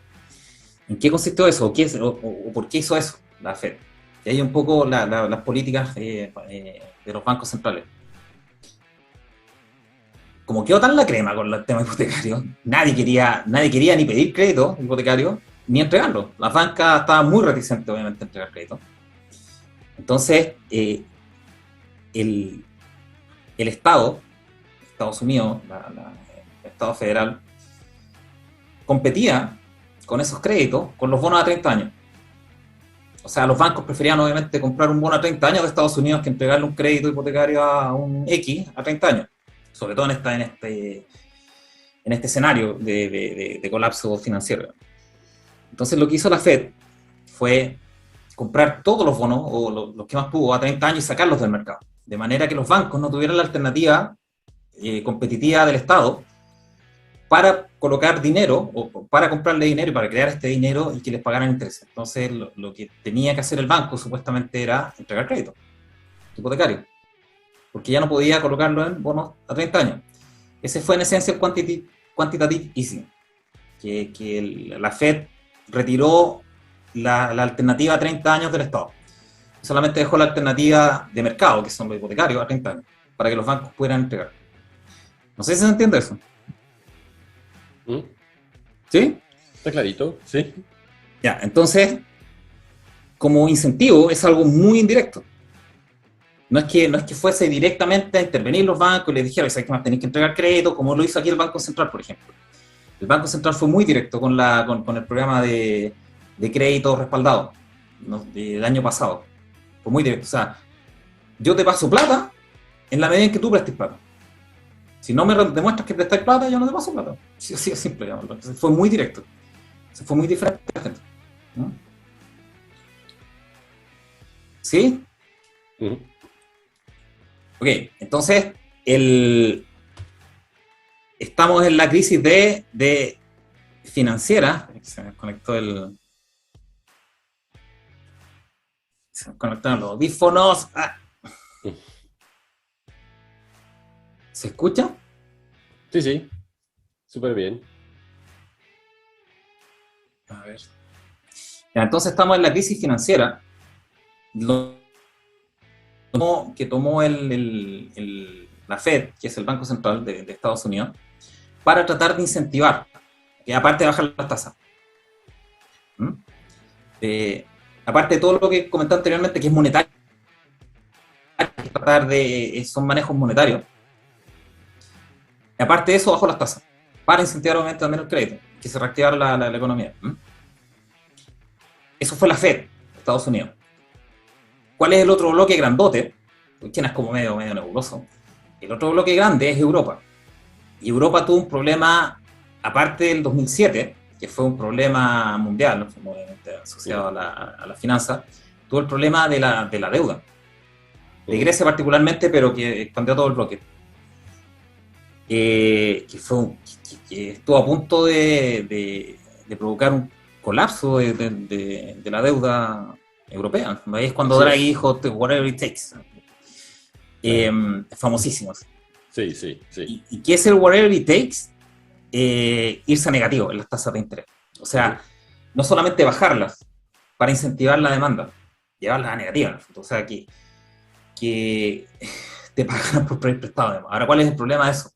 A: ¿En qué consistió eso? ¿O por qué hizo eso la Fed? Y hay un poco las políticas de los bancos centrales. Como quedó tan la crema con el tema hipotecario, nadie quería ni pedir crédito hipotecario, ni entregarlo. Las bancas estaban muy reticentes, obviamente, a entregar crédito. Entonces, el Estado, Estados Unidos, el Estado federal, competía con esos créditos con los bonos a 30 años. O sea, los bancos preferían obviamente comprar un bono a 30 años de Estados Unidos que entregarle un crédito hipotecario a un X a 30 años. Sobre todo en este escenario de colapso financiero. Entonces lo que hizo la Fed fue comprar todos los bonos, o los que más pudo, a 30 años y sacarlos del mercado. De manera que los bancos no tuvieran la alternativa competitiva del Estado para colocar dinero, o para comprarle dinero y para crear este dinero y que les pagaran intereses. Entonces lo que tenía que hacer el banco supuestamente era entregar crédito hipotecario, porque ya no podía colocarlo en bonos a 30 años. Ese fue en esencia el quantitative easing, que la Fed retiró la alternativa a 30 años del Estado. Solamente dejó la alternativa de mercado, que son los hipotecarios, a 30 años, para que los bancos pudieran entregar. No sé si se entiende eso. ¿Sí?
B: Está clarito, sí.
A: Ya, entonces, como incentivo, es algo muy indirecto. No es que fuese directamente a intervenir los bancos y les dijera, ¿sabes qué más? Tenéis que entregar crédito, como lo hizo aquí el Banco Central, por ejemplo. El Banco Central fue muy directo con el programa de crédito respaldado, ¿no? Del año pasado. Fue muy directo. O sea, yo te paso plata en la medida en que tú prestes plata. Si no me demuestras que prestáis plata, yo no te paso plata. Sí, así es simple. Entonces, fue muy directo. Fue muy diferente a la gente. ¿No? ¿Sí? Ok, entonces, estamos en la crisis de financiera. Se me conectó Se me conectaron los audífonos. ¿Se escucha?
B: Sí, sí. Súper bien.
A: A ver. Ya, entonces estamos en la crisis financiera. Que tomó la Fed, que es el Banco Central de Estados Unidos, para tratar de incentivar, que aparte de bajar las tasas. Aparte de todo lo que comenté anteriormente, que es monetario, son manejos monetarios. Y aparte de eso, bajó las tasas, para incentivar obviamente también el crédito, que se reactivara la economía. Eso fue la Fed de Estados Unidos. ¿Cuál es el otro bloque grandote? China es como medio nebuloso. El otro bloque grande es Europa. Y Europa tuvo un problema, aparte del 2007, que fue un problema mundial, obviamente asociado a la finanza, tuvo el problema de la deuda. De Grecia particularmente, pero que expandió todo el bloque. Que estuvo a punto de provocar un colapso de la deuda europea. Ahí es cuando Draghi dijo whatever it takes. Famosísimo.
B: Sí, sí, sí.
A: ¿Y qué es el whatever it takes? Irse a negativo en las tasas de interés. O sea, no solamente bajarlas para incentivar la demanda, llevarlas a negativas. O sea, que te pagan por pedir prestado. Ahora, ¿cuál es el problema de eso?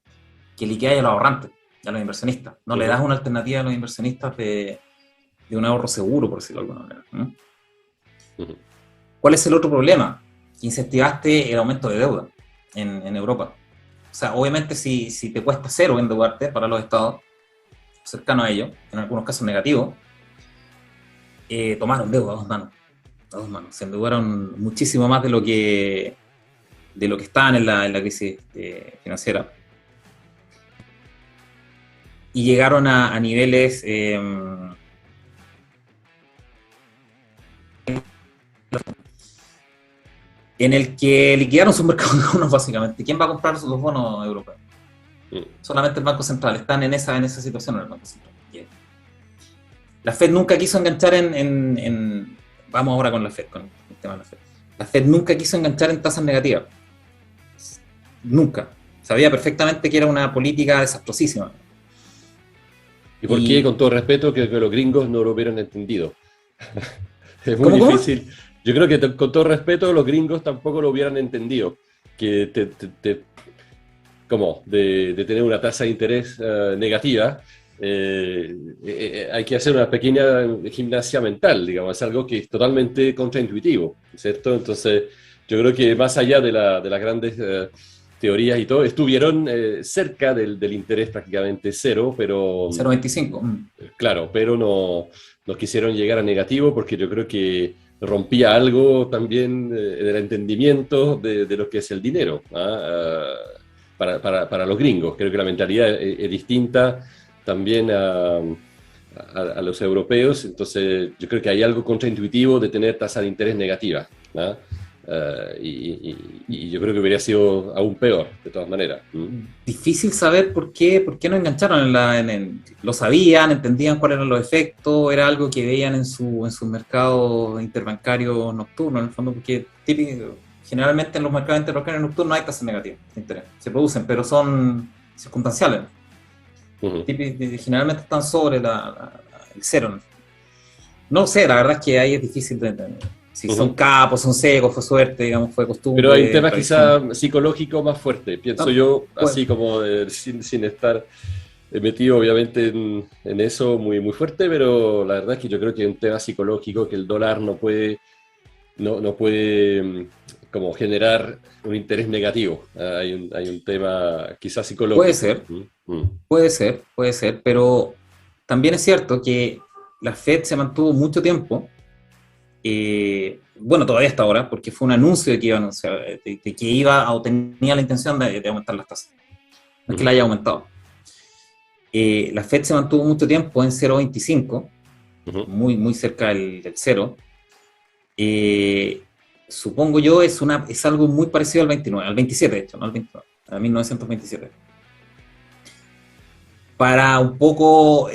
A: Que liquidáis a los ahorrantes, a los inversionistas. No le das una alternativa a los inversionistas de un ahorro seguro, por decirlo de alguna manera. ¿No? ¿Cuál es el otro problema? Incentivaste el aumento de deuda en Europa. O sea, obviamente si te cuesta cero endeudarte para los estados cercanos a ellos, en algunos casos negativos, tomaron deuda a dos manos. Se endeudaron muchísimo más de lo que estaban en la crisis financiera. Y llegaron a niveles en el que liquidaron sus mercados de bonos, básicamente. ¿Quién va a comprar los bonos europeos? Solamente el Banco Central. Están en esa situación en el Banco Central. La Fed nunca quiso enganchar vamos ahora con la Fed, con el tema de la Fed. La Fed nunca quiso enganchar en tasas negativas. Nunca. Sabía perfectamente que era una política desastrosísima.
B: ¿Y por qué, con todo respeto, que los gringos no lo hubieran entendido? Es muy difícil. ¿Cómo? Yo creo que con todo respeto los gringos tampoco lo hubieran entendido. Que como de tener una tasa de interés negativa, hay que hacer una pequeña gimnasia mental, digamos, es algo que es totalmente contraintuitivo, ¿cierto? Entonces, yo creo que más allá de las grandes teorías y todo, estuvieron cerca del interés prácticamente cero, pero
A: 0,25.
B: claro, pero no quisieron llegar a negativo porque yo creo que rompía algo también del entendimiento de lo que es el dinero, ¿ah? Para los gringos. Creo que la mentalidad es distinta también a los europeos, entonces yo creo que hay algo contraintuitivo de tener tasa de interés negativa, ¿no? Y yo creo que hubiera sido aún peor, de todas maneras.
A: Difícil saber por qué no engancharon lo sabían, entendían cuáles eran los efectos, era algo que veían en su mercado interbancario nocturno, en el fondo, porque generalmente en los mercados interbancarios nocturnos no hay tasas negativas de interés, se producen, pero son circunstanciales. Generalmente están sobre el cero. No sé, la verdad es que ahí es difícil de entender. Si son capos, son secos, fue suerte, digamos, fue costumbre.
B: Pero hay un tema quizá psicológico más fuerte, pienso yo, así como sin estar metido obviamente en eso muy, muy fuerte, pero la verdad es que yo creo que hay un tema psicológico que el dólar no puede como generar un interés negativo. Hay un tema quizás psicológico.
A: Puede ser, pero también es cierto que la Fed se mantuvo mucho tiempo, bueno, todavía hasta ahora, porque fue un anuncio de que iba a anunciar, de que iba o tenía la intención de aumentar las tasas, no es que la haya aumentado. La Fed se mantuvo mucho tiempo en 0,25, muy, muy cerca del cero. Supongo yo es algo muy parecido al 29, al 27 de hecho, no al 29, a 1927. Para un poco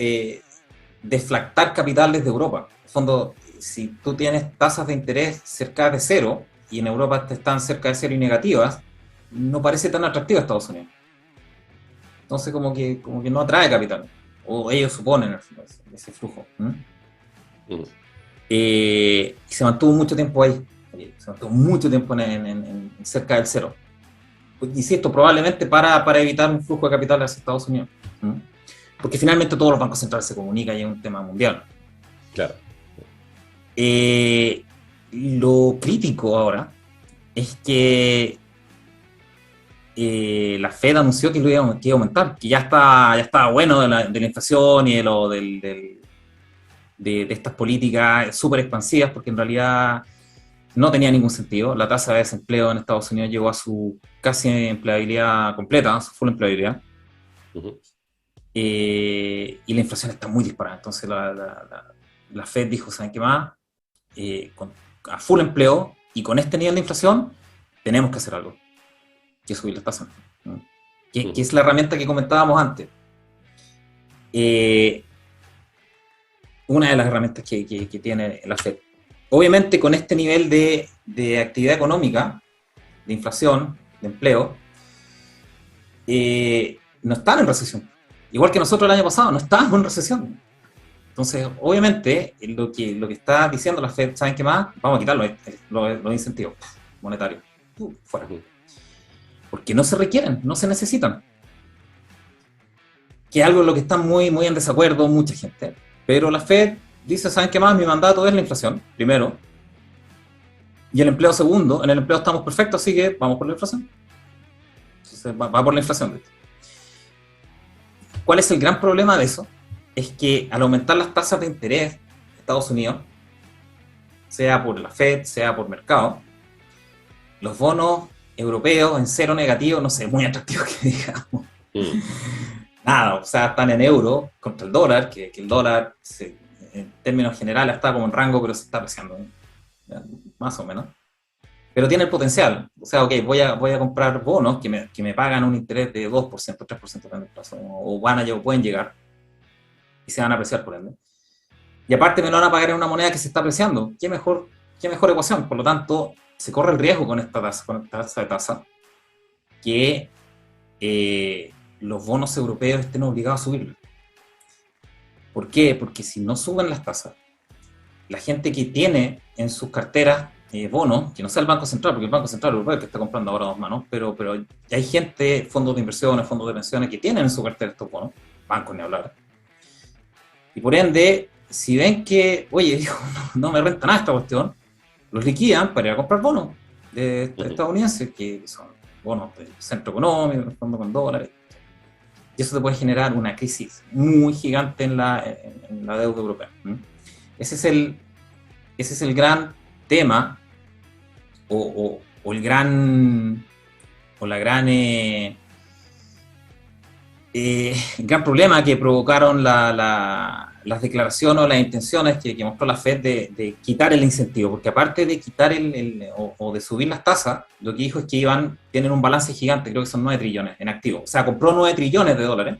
A: deflactar capitales de Europa. En el fondo, si tú tienes tasas de interés cerca de cero y en Europa están cerca de cero y negativas, no parece tan atractivo a Estados Unidos. Entonces como que no atrae capital, o ellos suponen ese flujo. Y se mantuvo mucho tiempo ahí, se mantuvo mucho tiempo en cerca del cero. Pues, insisto, probablemente para evitar un flujo de capital hacia Estados Unidos. Porque finalmente todos los bancos centrales se comunican y es un tema mundial.
B: Claro.
A: Lo crítico ahora es que la Fed anunció que lo iba a aumentar, que ya estaba bueno de la inflación y de estas políticas súper expansivas, porque en realidad no tenía ningún sentido. La tasa de desempleo en Estados Unidos llegó a su casi empleabilidad completa, a su full empleabilidad. Y la inflación está muy disparada. Entonces la Fed dijo, ¿saben qué más? A full empleo y con este nivel de inflación tenemos que hacer algo, que es subir las tasas, ¿no? Que es la herramienta que comentábamos antes. Una de las herramientas que tiene la Fed. Obviamente con este nivel de actividad económica, de inflación, de empleo, no están en recesión. Igual que nosotros el año pasado, no estábamos en recesión. Entonces, obviamente, lo que está diciendo la Fed, ¿saben qué más? Vamos a quitar los incentivos monetarios. Fuera. Porque no se requieren, no se necesitan. Que es algo en lo que está muy, muy en desacuerdo mucha gente. Pero la Fed dice, ¿saben qué más? Mi mandato es la inflación, primero. Y el empleo segundo. En el empleo estamos perfectos, así que vamos por la inflación. Entonces, va por la inflación. ¿Cuál es el gran problema de eso? Es que al aumentar las tasas de interés de Estados Unidos, sea por la Fed, sea por mercado, los bonos europeos en cero negativo, no sé, muy atractivos que digamos. Nada, o sea, están en euro contra el dólar, que el dólar en términos generales está como en rango, pero se está apreciando, más o menos. Pero tiene el potencial, o sea, ok, voy a comprar bonos que me pagan un interés de 2%, 3% en el plazo, o pueden llegar, y se van a apreciar por ende. Y aparte me lo van a pagar en una moneda que se está apreciando. ¿Qué mejor ecuación? Por lo tanto, se corre el riesgo con esta tasa de tasa, que los bonos europeos estén obligados a subirlo. ¿Por qué? Porque si no suben las tasas, la gente que tiene en sus carteras bonos, que no sea el Banco Central, porque el Banco Central Europeo que está comprando ahora a dos manos, pero hay gente, fondos de inversiones, fondos de pensiones que tienen en su cartera estos bonos, bancos ni hablar. Y por ende, si ven que, oye, hijo, no me renta nada esta cuestión, los liquidan para ir a comprar bonos estadounidenses, que son bonos del centro económico, en el fondo con dólares. Y eso te puede generar una crisis muy gigante en la deuda europea. Ese es el gran tema o el gran o la gran gran problema que provocaron las declaraciones o las intenciones que mostró la Fed de quitar el incentivo, porque aparte de quitar o de subir las tasas, lo que dijo es que tienen un balance gigante, creo que son 9 trillones en activos, o sea, compró 9 trillones de dólares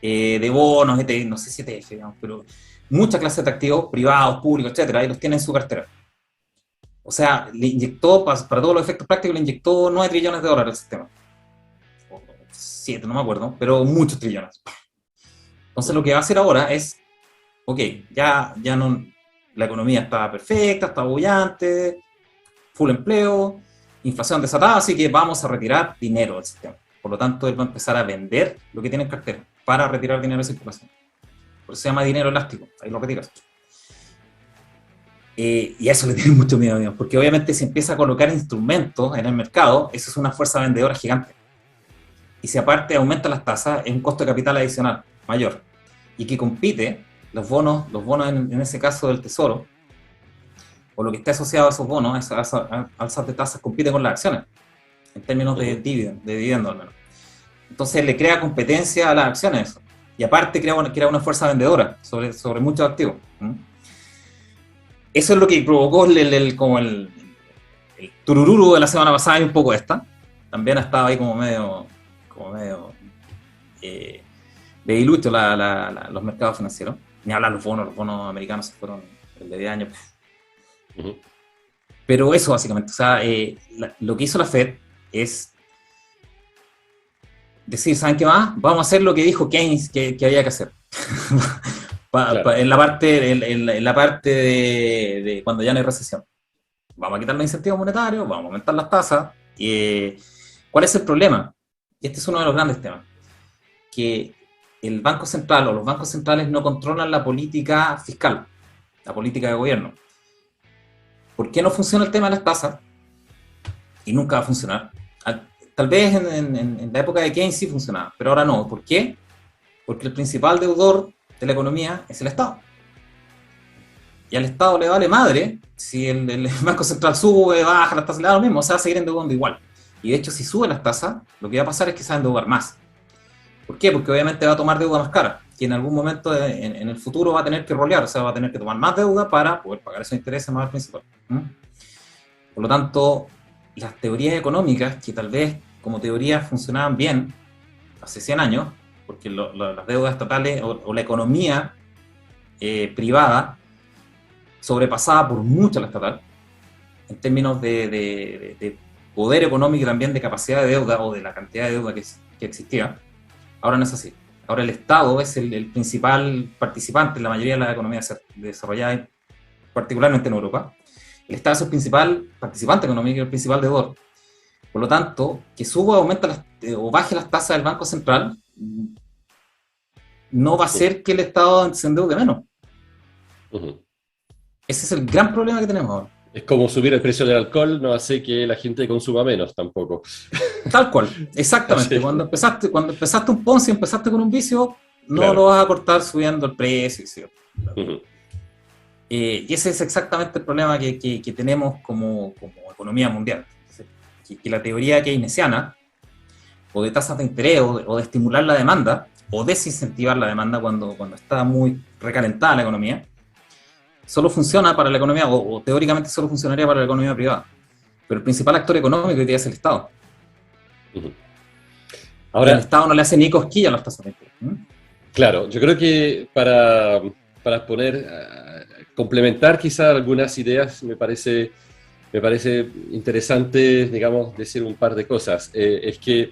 A: de bonos, no sé si ETF, digamos, pero mucha clase de activos privados, públicos, etcétera, y los tiene en su cartera. O sea, le inyectó, para todos los efectos prácticos, le inyectó 9 trillones de dólares al sistema. 7, no me acuerdo, pero muchos trillones. Entonces lo que va a hacer ahora es, ok, ya no, la economía está perfecta, está bullante, full empleo, inflación desatada, así que vamos a retirar dinero del sistema. Por lo tanto, él va a empezar a vender lo que tiene en cartera para retirar dinero de circulación. Por eso se llama dinero elástico, ahí lo retiras. Y a eso le tienen mucho miedo, digamos, porque obviamente si empieza a colocar instrumentos en el mercado, eso es una fuerza vendedora gigante. Y si aparte aumenta las tasas, es un costo de capital adicional mayor. Y que compite, los bonos en ese caso del Tesoro, o lo que está asociado a esos bonos, a esas alzas de tasas, compite con las acciones, en términos de dividendo al menos. Entonces le crea competencia a las acciones eso. Y aparte crea una fuerza vendedora sobre muchos activos. Eso es lo que provocó el turururu de la semana pasada y un poco esta. También estaba ahí como medio debilucho los mercados financieros. Ni hablar los bonos americanos se fueron el de 10 años. Pero eso básicamente, o sea, lo que hizo la Fed es decir, ¿saben qué más? Vamos a hacer lo que dijo Keynes que había que hacer. Claro. En la parte de cuando ya no hay recesión. Vamos a quitar los incentivos monetarios, vamos a aumentar las tasas. ¿Cuál es el problema? Y este es uno de los grandes temas. Que el Banco Central o los bancos centrales no controlan la política fiscal, la política de gobierno. ¿Por qué no funciona el tema de las tasas? Y nunca va a funcionar. Tal vez en la época de Keynes sí funcionaba, pero ahora no. ¿Por qué? Porque el principal deudor de la economía es el Estado. Y al Estado le vale madre si el Banco Central sube, baja las tasas, le da lo mismo, se va a seguir endeudando igual. Y de hecho, si sube las tasas, lo que va a pasar es que se va a endeudar más. ¿Por qué? Porque obviamente va a tomar deuda más cara, que en algún momento en el futuro va a tener que rolear, o sea, va a tener que tomar más deuda para poder pagar esos intereses más al principal. Por lo tanto, las teorías económicas, que tal vez como teorías funcionaban bien hace 100 años, porque las deudas estatales o la economía privada sobrepasaba por mucho la estatal, en términos de poder económico y también de capacidad de deuda o de la cantidad de deuda que existía. Ahora no es así. Ahora el Estado es el principal participante en la mayoría de las economías desarrolladas, particularmente en Europa. El Estado es el principal participante económico y el principal deudor. Por lo tanto, que suba, o baje las tasas del Banco Central no va a hacer que el Estado se endeude menos. Ese es el gran problema que tenemos ahora.
B: Es como subir el precio del alcohol, no hace que la gente consuma menos tampoco.
A: Tal cual, exactamente. Sí. Cuando empezaste un Ponzi, empezaste con un vicio, no claro. Lo vas a cortar subiendo el precio. ¿Sí? Y ese es exactamente el problema que tenemos como economía mundial. Que la teoría keynesiana, o de tasas de interés, o de estimular la demanda, o desincentivar la demanda cuando está muy recalentada la economía, solo funciona para la economía, o teóricamente solo funcionaría para la economía privada. Pero el principal actor económico hoy día es el Estado. Ahora, el Estado no le hace ni cosquilla a las tasas de interés.
B: Claro, yo creo que para complementar quizá algunas ideas, me parece interesante, digamos, decir un par de cosas. Es que,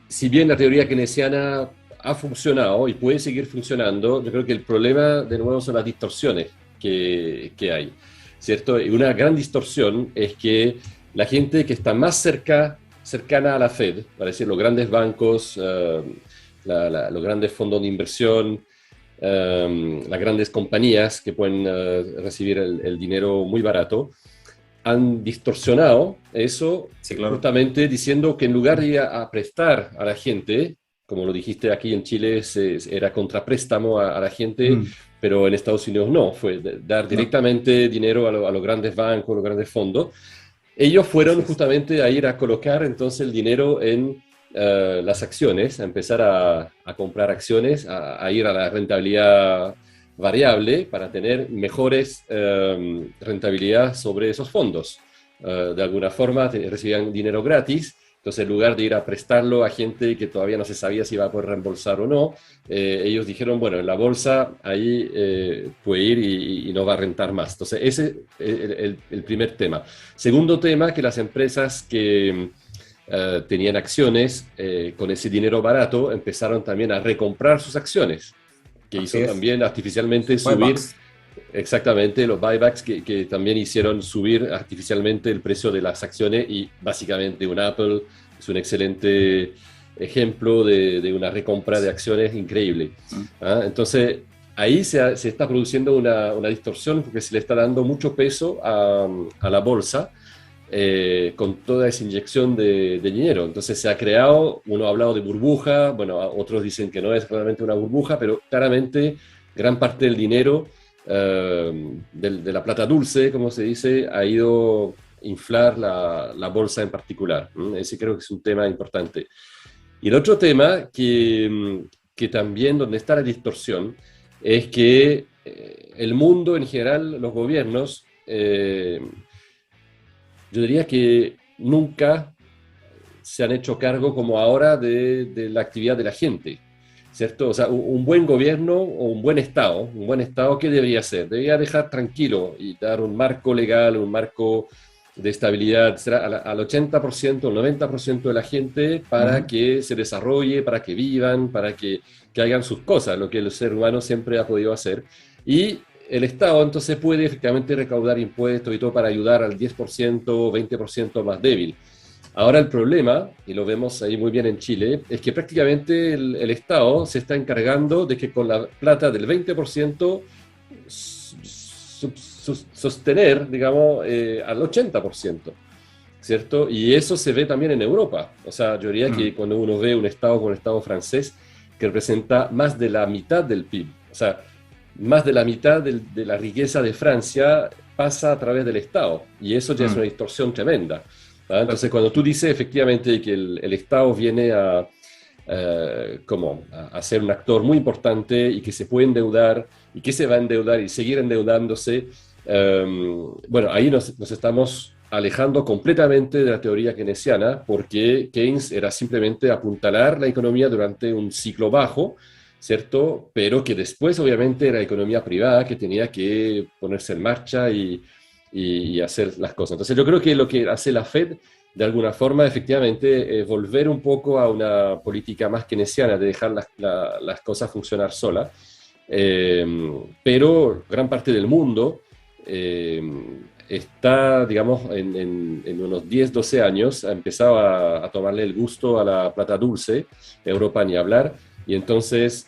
B: si bien la teoría keynesiana ha funcionado y puede seguir funcionando, yo creo que el problema, de nuevo, son las distorsiones que hay, ¿cierto? Y una gran distorsión es que la gente que está más cercana a la Fed, para decir, los grandes bancos, los grandes fondos de inversión, las grandes compañías que pueden recibir el dinero muy barato, han distorsionado eso,
A: Sí, claro.
B: justamente diciendo que en lugar de ir a prestar a la gente, como lo dijiste aquí en Chile, era contrapréstamo a la gente,
A: Mm,
B: pero en Estados Unidos no, fue dar
A: no,
B: directamente dinero a los grandes bancos, a los grandes fondos. Ellos
A: así
B: fueron
A: es.
B: justamente a ir a colocar entonces el dinero en las acciones, a empezar a comprar acciones, a ir a la rentabilidad variable para tener mejores rentabilidad sobre esos fondos. De alguna forma recibían dinero gratis, entonces en lugar de ir a prestarlo a gente que todavía no se sabía si iba a poder reembolsar o no, ellos dijeron, bueno, en la bolsa ahí puede ir y no va a rentar más. Entonces ese es el primer tema. Segundo tema, que las empresas que tenían acciones con ese dinero barato empezaron también a recomprar sus acciones, que
A: Así
B: hizo
A: es.
B: también artificialmente subir
A: Buybacks.
B: exactamente los buybacks que también hicieron subir artificialmente el precio de las acciones y básicamente un Apple es un excelente ejemplo de una recompra de acciones increíble.
A: Mm,
B: ¿Ah? Entonces, ahí se está produciendo una distorsión porque se le está dando mucho peso a la bolsa con toda esa inyección de dinero. Entonces se ha creado, uno ha hablado de burbuja, bueno, otros dicen que no es realmente una burbuja, pero claramente gran parte del dinero de la plata dulce, como se dice, ha ido a inflar la bolsa en particular. Ese creo que es un tema importante. Y el otro tema que también donde está la distorsión es que el mundo en general, los gobiernos, yo diría que nunca se han hecho cargo como ahora de la actividad de la gente, ¿cierto? O sea, un buen gobierno o un buen Estado, ¿qué debería hacer? Debería dejar tranquilo y dar un marco legal, un marco de estabilidad será al 80%, al 90% de la gente para
A: ujú.
B: que se desarrolle, para que vivan, para que hagan sus cosas, lo que el ser humano siempre ha podido hacer. Y el Estado entonces puede efectivamente recaudar impuestos y todo para ayudar al 10%, 20% más débil. Ahora el problema, y lo vemos ahí muy bien en Chile, es que prácticamente el Estado se está encargando de que con la plata del 20% sostener, digamos, al 80%, ¿cierto? Y eso se ve también en Europa. O sea, yo diría que
A: Mm,
B: cuando uno ve un Estado como el Estado francés, que representa más de la mitad del PIB, o sea, más de la mitad de la riqueza de Francia pasa a través del Estado, y eso ya es una
A: mm,
B: distorsión tremenda. ¿Ah?
A: claro.
B: Entonces, cuando tú dices efectivamente que el Estado viene como a ser un actor muy importante y que se puede endeudar y que se va a endeudar y seguir endeudándose, bueno, ahí nos estamos alejando completamente de la teoría keynesiana porque Keynes era simplemente apuntalar la economía durante un ciclo bajo, ¿cierto? Pero que después obviamente era economía privada que tenía que ponerse en marcha y hacer las cosas. Entonces yo creo que lo que hace la Fed de alguna forma, efectivamente, volver un poco a una política más keynesiana, de dejar las cosas funcionar solas. Eh, pero gran parte del mundo eh, está, digamos, en unos 10, 12 años, ha empezado a tomarle el gusto a la plata dulce, Europa ni hablar, y entonces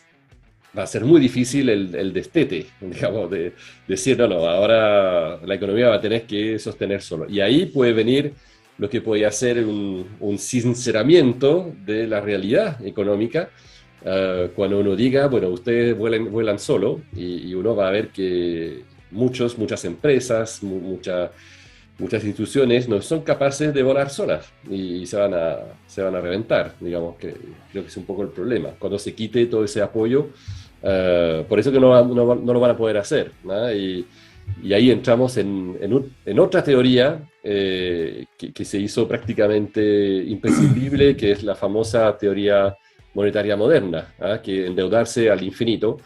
B: va a ser muy difícil el destete, digamos, de decir, no, no, ahora la economía va a tener que sostener solo. Y ahí puede venir lo que podría ser un sinceramiento de la realidad económica, cuando uno diga, bueno, ustedes vuelan solo, y uno va a ver que muchas empresas, muchas instituciones no son capaces de volar solas y se van a reventar, digamos, que creo que es un poco el problema. Cuando se quite todo ese apoyo, por eso que no lo van a poder hacer, ¿no? Y ahí entramos en otra teoría que se hizo prácticamente imprescindible, que es la famosa teoría monetaria moderna, ¿ah? Que endeudarse al infinito,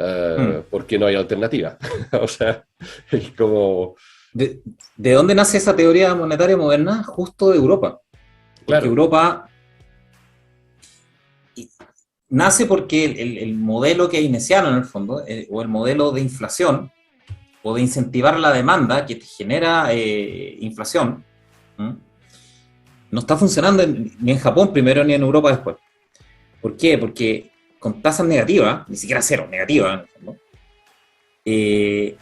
A: Mm.
B: porque no hay alternativa. O sea, es como,
A: ¿De, de dónde nace esa teoría monetaria moderna? Justo de Europa. Porque
B: claro,
A: Europa y- nace porque el modelo keynesiano, en el fondo, o el modelo de inflación, o de incentivar la demanda que te genera inflación, ¿m? No está funcionando ni en Japón primero ni en Europa después. ¿Por qué? Porque con tasas negativas, ni siquiera cero, negativas, en el fondo, eh,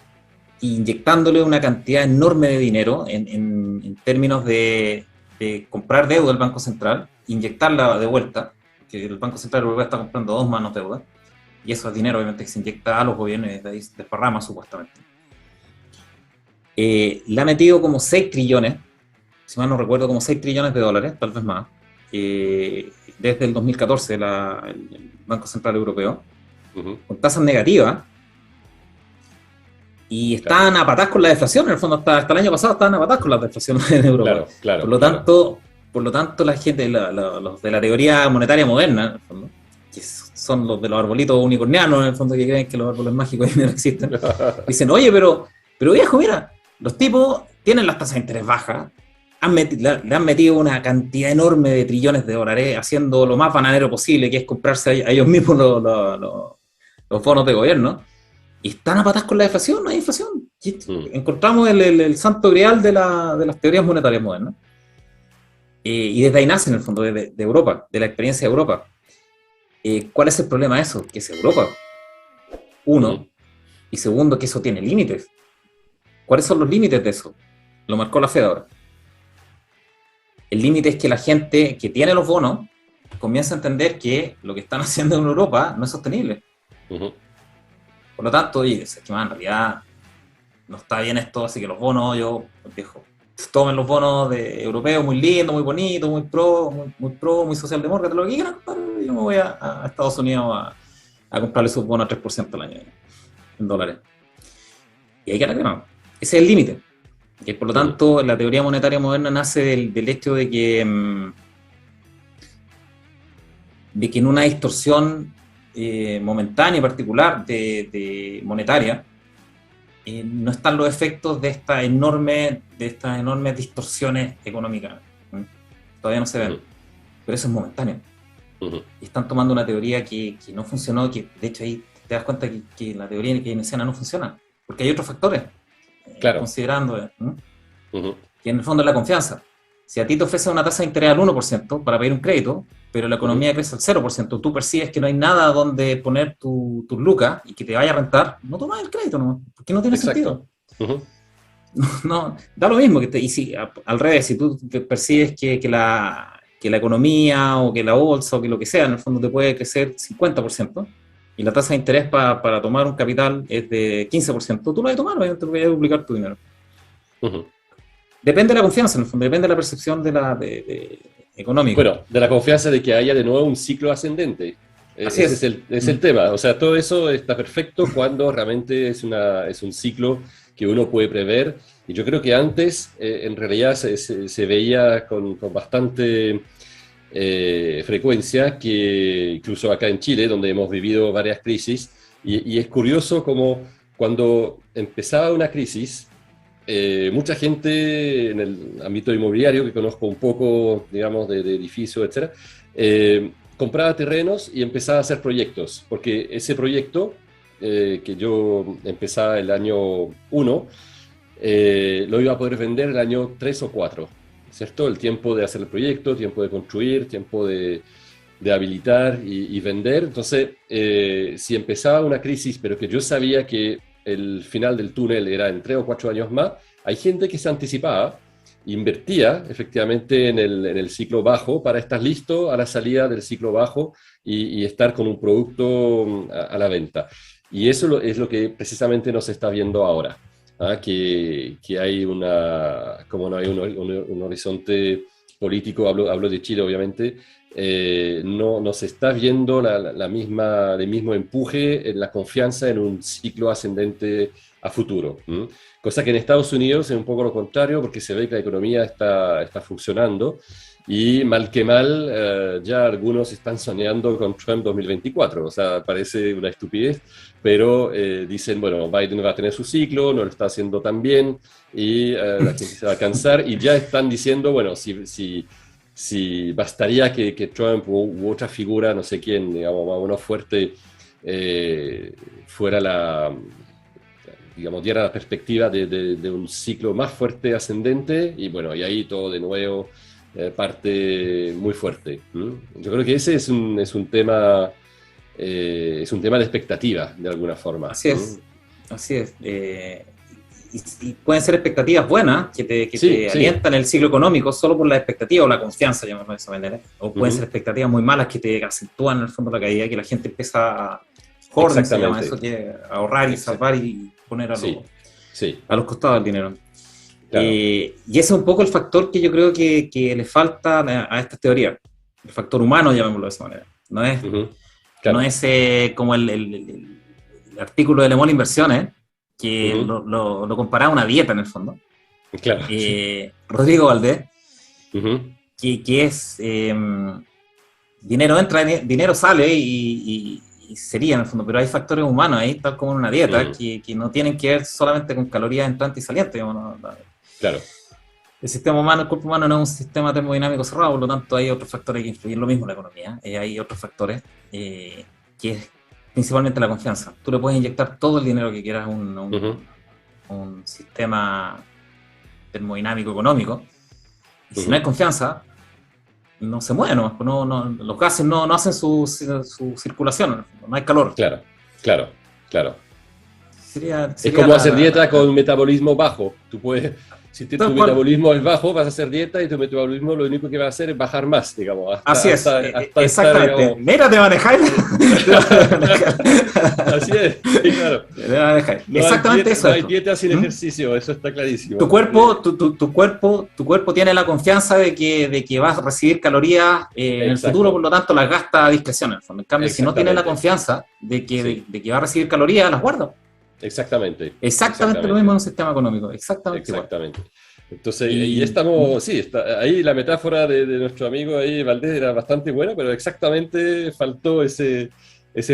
A: inyectándole una cantidad enorme de dinero en términos de comprar deuda del Banco Central, inyectarla de vuelta, que el Banco Central Europeo está comprando dos manos deuda, y eso es dinero obviamente que se inyecta a los gobiernos y desde ahí se desparrama supuestamente. Le ha metido como 6 trillones, si mal no recuerdo, como 6 trillones de dólares, tal vez más, desde el 2014 el Banco Central Europeo, con tasas negativas, y están a patas con la deflación, en el fondo hasta el año pasado estaban a patas con la deflación en Europa. Por lo tanto, la gente, los de la teoría monetaria moderna, en el fondo, que son los de los arbolitos unicornianos, en el fondo, que creen que los árboles mágicos no existen, dicen, oye, pero viejo, mira, los tipos tienen las tasas de interés bajas, le han metido una cantidad enorme de trillones de dólares, haciendo lo más bananero posible, que es comprarse a ellos mismos los bonos de gobierno, y están a patas con la deflación, no hay inflación. Encontramos el santo grial de las teorías monetarias modernas. Y desde ahí nace, en el fondo, de Europa, de la experiencia de Europa. ¿Cuál es el problema de eso? Que es Europa. Uno. Y segundo, que eso tiene límites. ¿Cuáles son los límites de eso? Lo marcó la Fed ahora. El límite es que la gente que tiene los bonos comienza a entender que lo que están haciendo en Europa no es sostenible. Por lo tanto, oye, es que en realidad no está bien esto, así que los bonos, viejo, tomen los bonos europeos, muy lindos, muy bonitos, muy socialdemócrata, lo que quieran, yo me voy a Estados Unidos a comprarle sus bonos a 3% al año, en dólares. Y hay que reclamar. Ese es el límite. Y por lo tanto, la teoría monetaria moderna nace del hecho de que en una distorsión momentánea y particular de monetaria, no están los efectos de estas enormes distorsiones económicas. Todavía no se ven, pero eso es momentáneo. Y están tomando una teoría que no funcionó, que de hecho ahí te das cuenta que la teoría keynesiana no funciona, porque hay otros factores, considerando que en el fondo es la confianza. Si a ti te ofrecen una tasa de interés al 1% para pedir un crédito, pero la economía crece al 0%, tú percibes que no hay nada donde poner tus lucas y que te vaya a rentar, no tomas el crédito, ¿no? Porque no tiene sentido. No, da lo mismo. Y si, al revés, si tú percibes que la economía o que la bolsa o que lo que sea, en el fondo te puede crecer 50%, y la tasa de interés para tomar un capital es de 15%, tú lo vas a tomar, obviamente te voy a duplicar tu dinero. Depende de la confianza, en el fondo, depende de la percepción de económica.
B: Bueno, de la confianza de que haya de nuevo un ciclo ascendente. Ese es el tema. O sea, todo eso está perfecto cuando realmente es un ciclo que uno puede prever. Y yo creo que antes, en realidad, se veía con bastante frecuencia, que incluso acá en Chile, donde hemos vivido varias crisis, y es curioso como cuando empezaba una crisis, mucha gente en el ámbito inmobiliario, que conozco un poco, digamos, de edificios, etc., compraba terrenos y empezaba a hacer proyectos, porque ese proyecto, que yo empezaba el año 1, lo iba a poder vender el año 3 o 4, ¿cierto? El tiempo de hacer el proyecto, tiempo de construir, tiempo de habilitar y vender. Entonces, si empezaba una crisis, pero que yo sabía que el final del túnel era en 3 o 4 años más, hay gente que se anticipaba, invertía efectivamente en el ciclo bajo para estar listo a la salida del ciclo bajo y estar con un producto a la venta. Y eso es lo que precisamente nos está viendo ahora, que hay como no hay un horizonte político, hablo de Chile obviamente, no se está viendo el mismo empuje en la confianza en un ciclo ascendente a futuro. Cosa que en Estados Unidos es un poco lo contrario, porque se ve que la economía está funcionando y mal que mal ya algunos están soñando con Trump 2024. O sea, parece una estupidez, pero dicen, bueno, Biden va a tener su ciclo, no lo está haciendo tan bien y la gente se va a cansar, y ya están diciendo, bueno, si bastaría que Trump u otra figura, no sé quién, digamos, más o menos fuerte, diera la perspectiva de un ciclo más fuerte ascendente, y bueno, y ahí todo de nuevo parte muy fuerte. Yo creo que ese es un tema de expectativa, de alguna forma.
A: Así es. y pueden ser expectativas buenas que te alientan el ciclo económico solo por la expectativa o la confianza, llamémoslo de esa manera, o pueden ser expectativas muy malas que te acentúan en el fondo la caída, que la gente empieza a se llama eso, que ahorrar y salvar y poner a los costados del dinero. Claro. Y ese es un poco el factor que yo creo que le falta a estas teorías, el factor humano, llamémoslo de esa manera. No es, claro. No es como el artículo de Le Monde Inversiones, que lo comparaba a una dieta en el fondo.
B: Claro.
A: Rodrigo Valdés, que es dinero entra, dinero sale y sería en el fondo, pero hay factores humanos ahí, tal como en una dieta, que no tienen que ver solamente con calorías entrantes y salientes. Digamos,
B: claro.
A: El sistema humano, el cuerpo humano no es un sistema termodinámico cerrado, por lo tanto hay otros factores que influyen, lo mismo en la economía, hay otros factores que es principalmente la confianza. Tú le puedes inyectar todo el dinero que quieras a un sistema termodinámico económico, y si no hay confianza, no se mueve, los gases no hacen su circulación, no hay calor.
B: Claro.
A: Sería
B: es como hacer dieta con metabolismo bajo. Tú puedes, si tu metabolismo es bajo, vas a hacer dieta y tu metabolismo lo único que va a hacer es bajar más, digamos.
A: Así es, exactamente. Estar, digamos... Mira, te manejáis.
B: Así es, sí, claro.
A: Exactamente eso.
B: No hay dieta sin ejercicio, eso está clarísimo.
A: Tu cuerpo tiene la confianza de que vas a recibir calorías en el futuro, por lo tanto las gasta a discreción. En cambio, si no tiene la confianza de que va a recibir calorías, las guarda.
B: Exactamente
A: lo mismo en un sistema económico. Exactamente.
B: Entonces, y estamos, ahí la metáfora de nuestro amigo ahí, Valdés, era bastante buena, pero exactamente faltó ese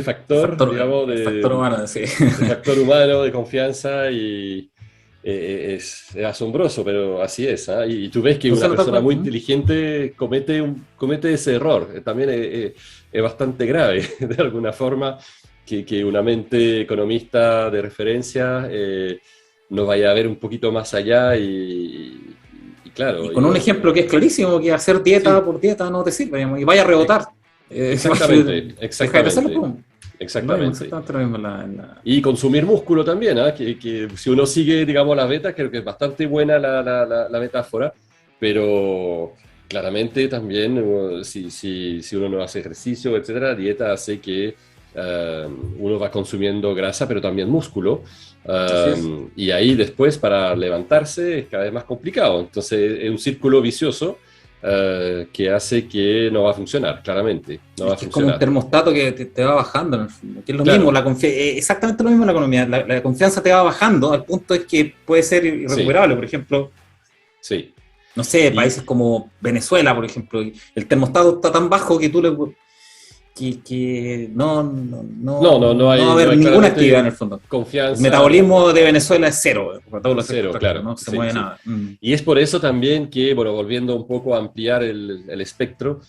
B: factor, digamos,
A: factor humano,
B: ese factor humano de confianza, y es asombroso, pero así es. Y tú ves que una persona muy inteligente comete ese error. También es bastante grave, de alguna forma, que una mente economista de referencia no vaya a ver un poquito más allá y claro.
A: Y con un ejemplo que es clarísimo, que hacer dieta por dieta no te sirve, digamos, y vaya a rebotar.
B: Exactamente. Y consumir músculo también, que si uno sigue, digamos, las betas, creo que es bastante buena la metáfora, pero claramente también si uno no hace ejercicio, etcétera, dieta hace que uno va consumiendo grasa, pero también músculo, y ahí después para levantarse es cada vez más complicado. Entonces es un círculo vicioso que hace que no va a funcionar, claramente.
A: Es como un termostato que te va bajando, que es lo mismo, exactamente lo mismo en la economía. La confianza te va bajando al punto es que puede ser irrecuperable. Por ejemplo, no sé, países como Venezuela, por ejemplo, el termostato está tan bajo que tú no va a haber ninguna actividad en el fondo.
B: Confianza.
A: El metabolismo de Venezuela es cero.
B: Claro.
A: No se mueve nada.
B: Y es por eso también que, volviendo un poco a ampliar el espectro,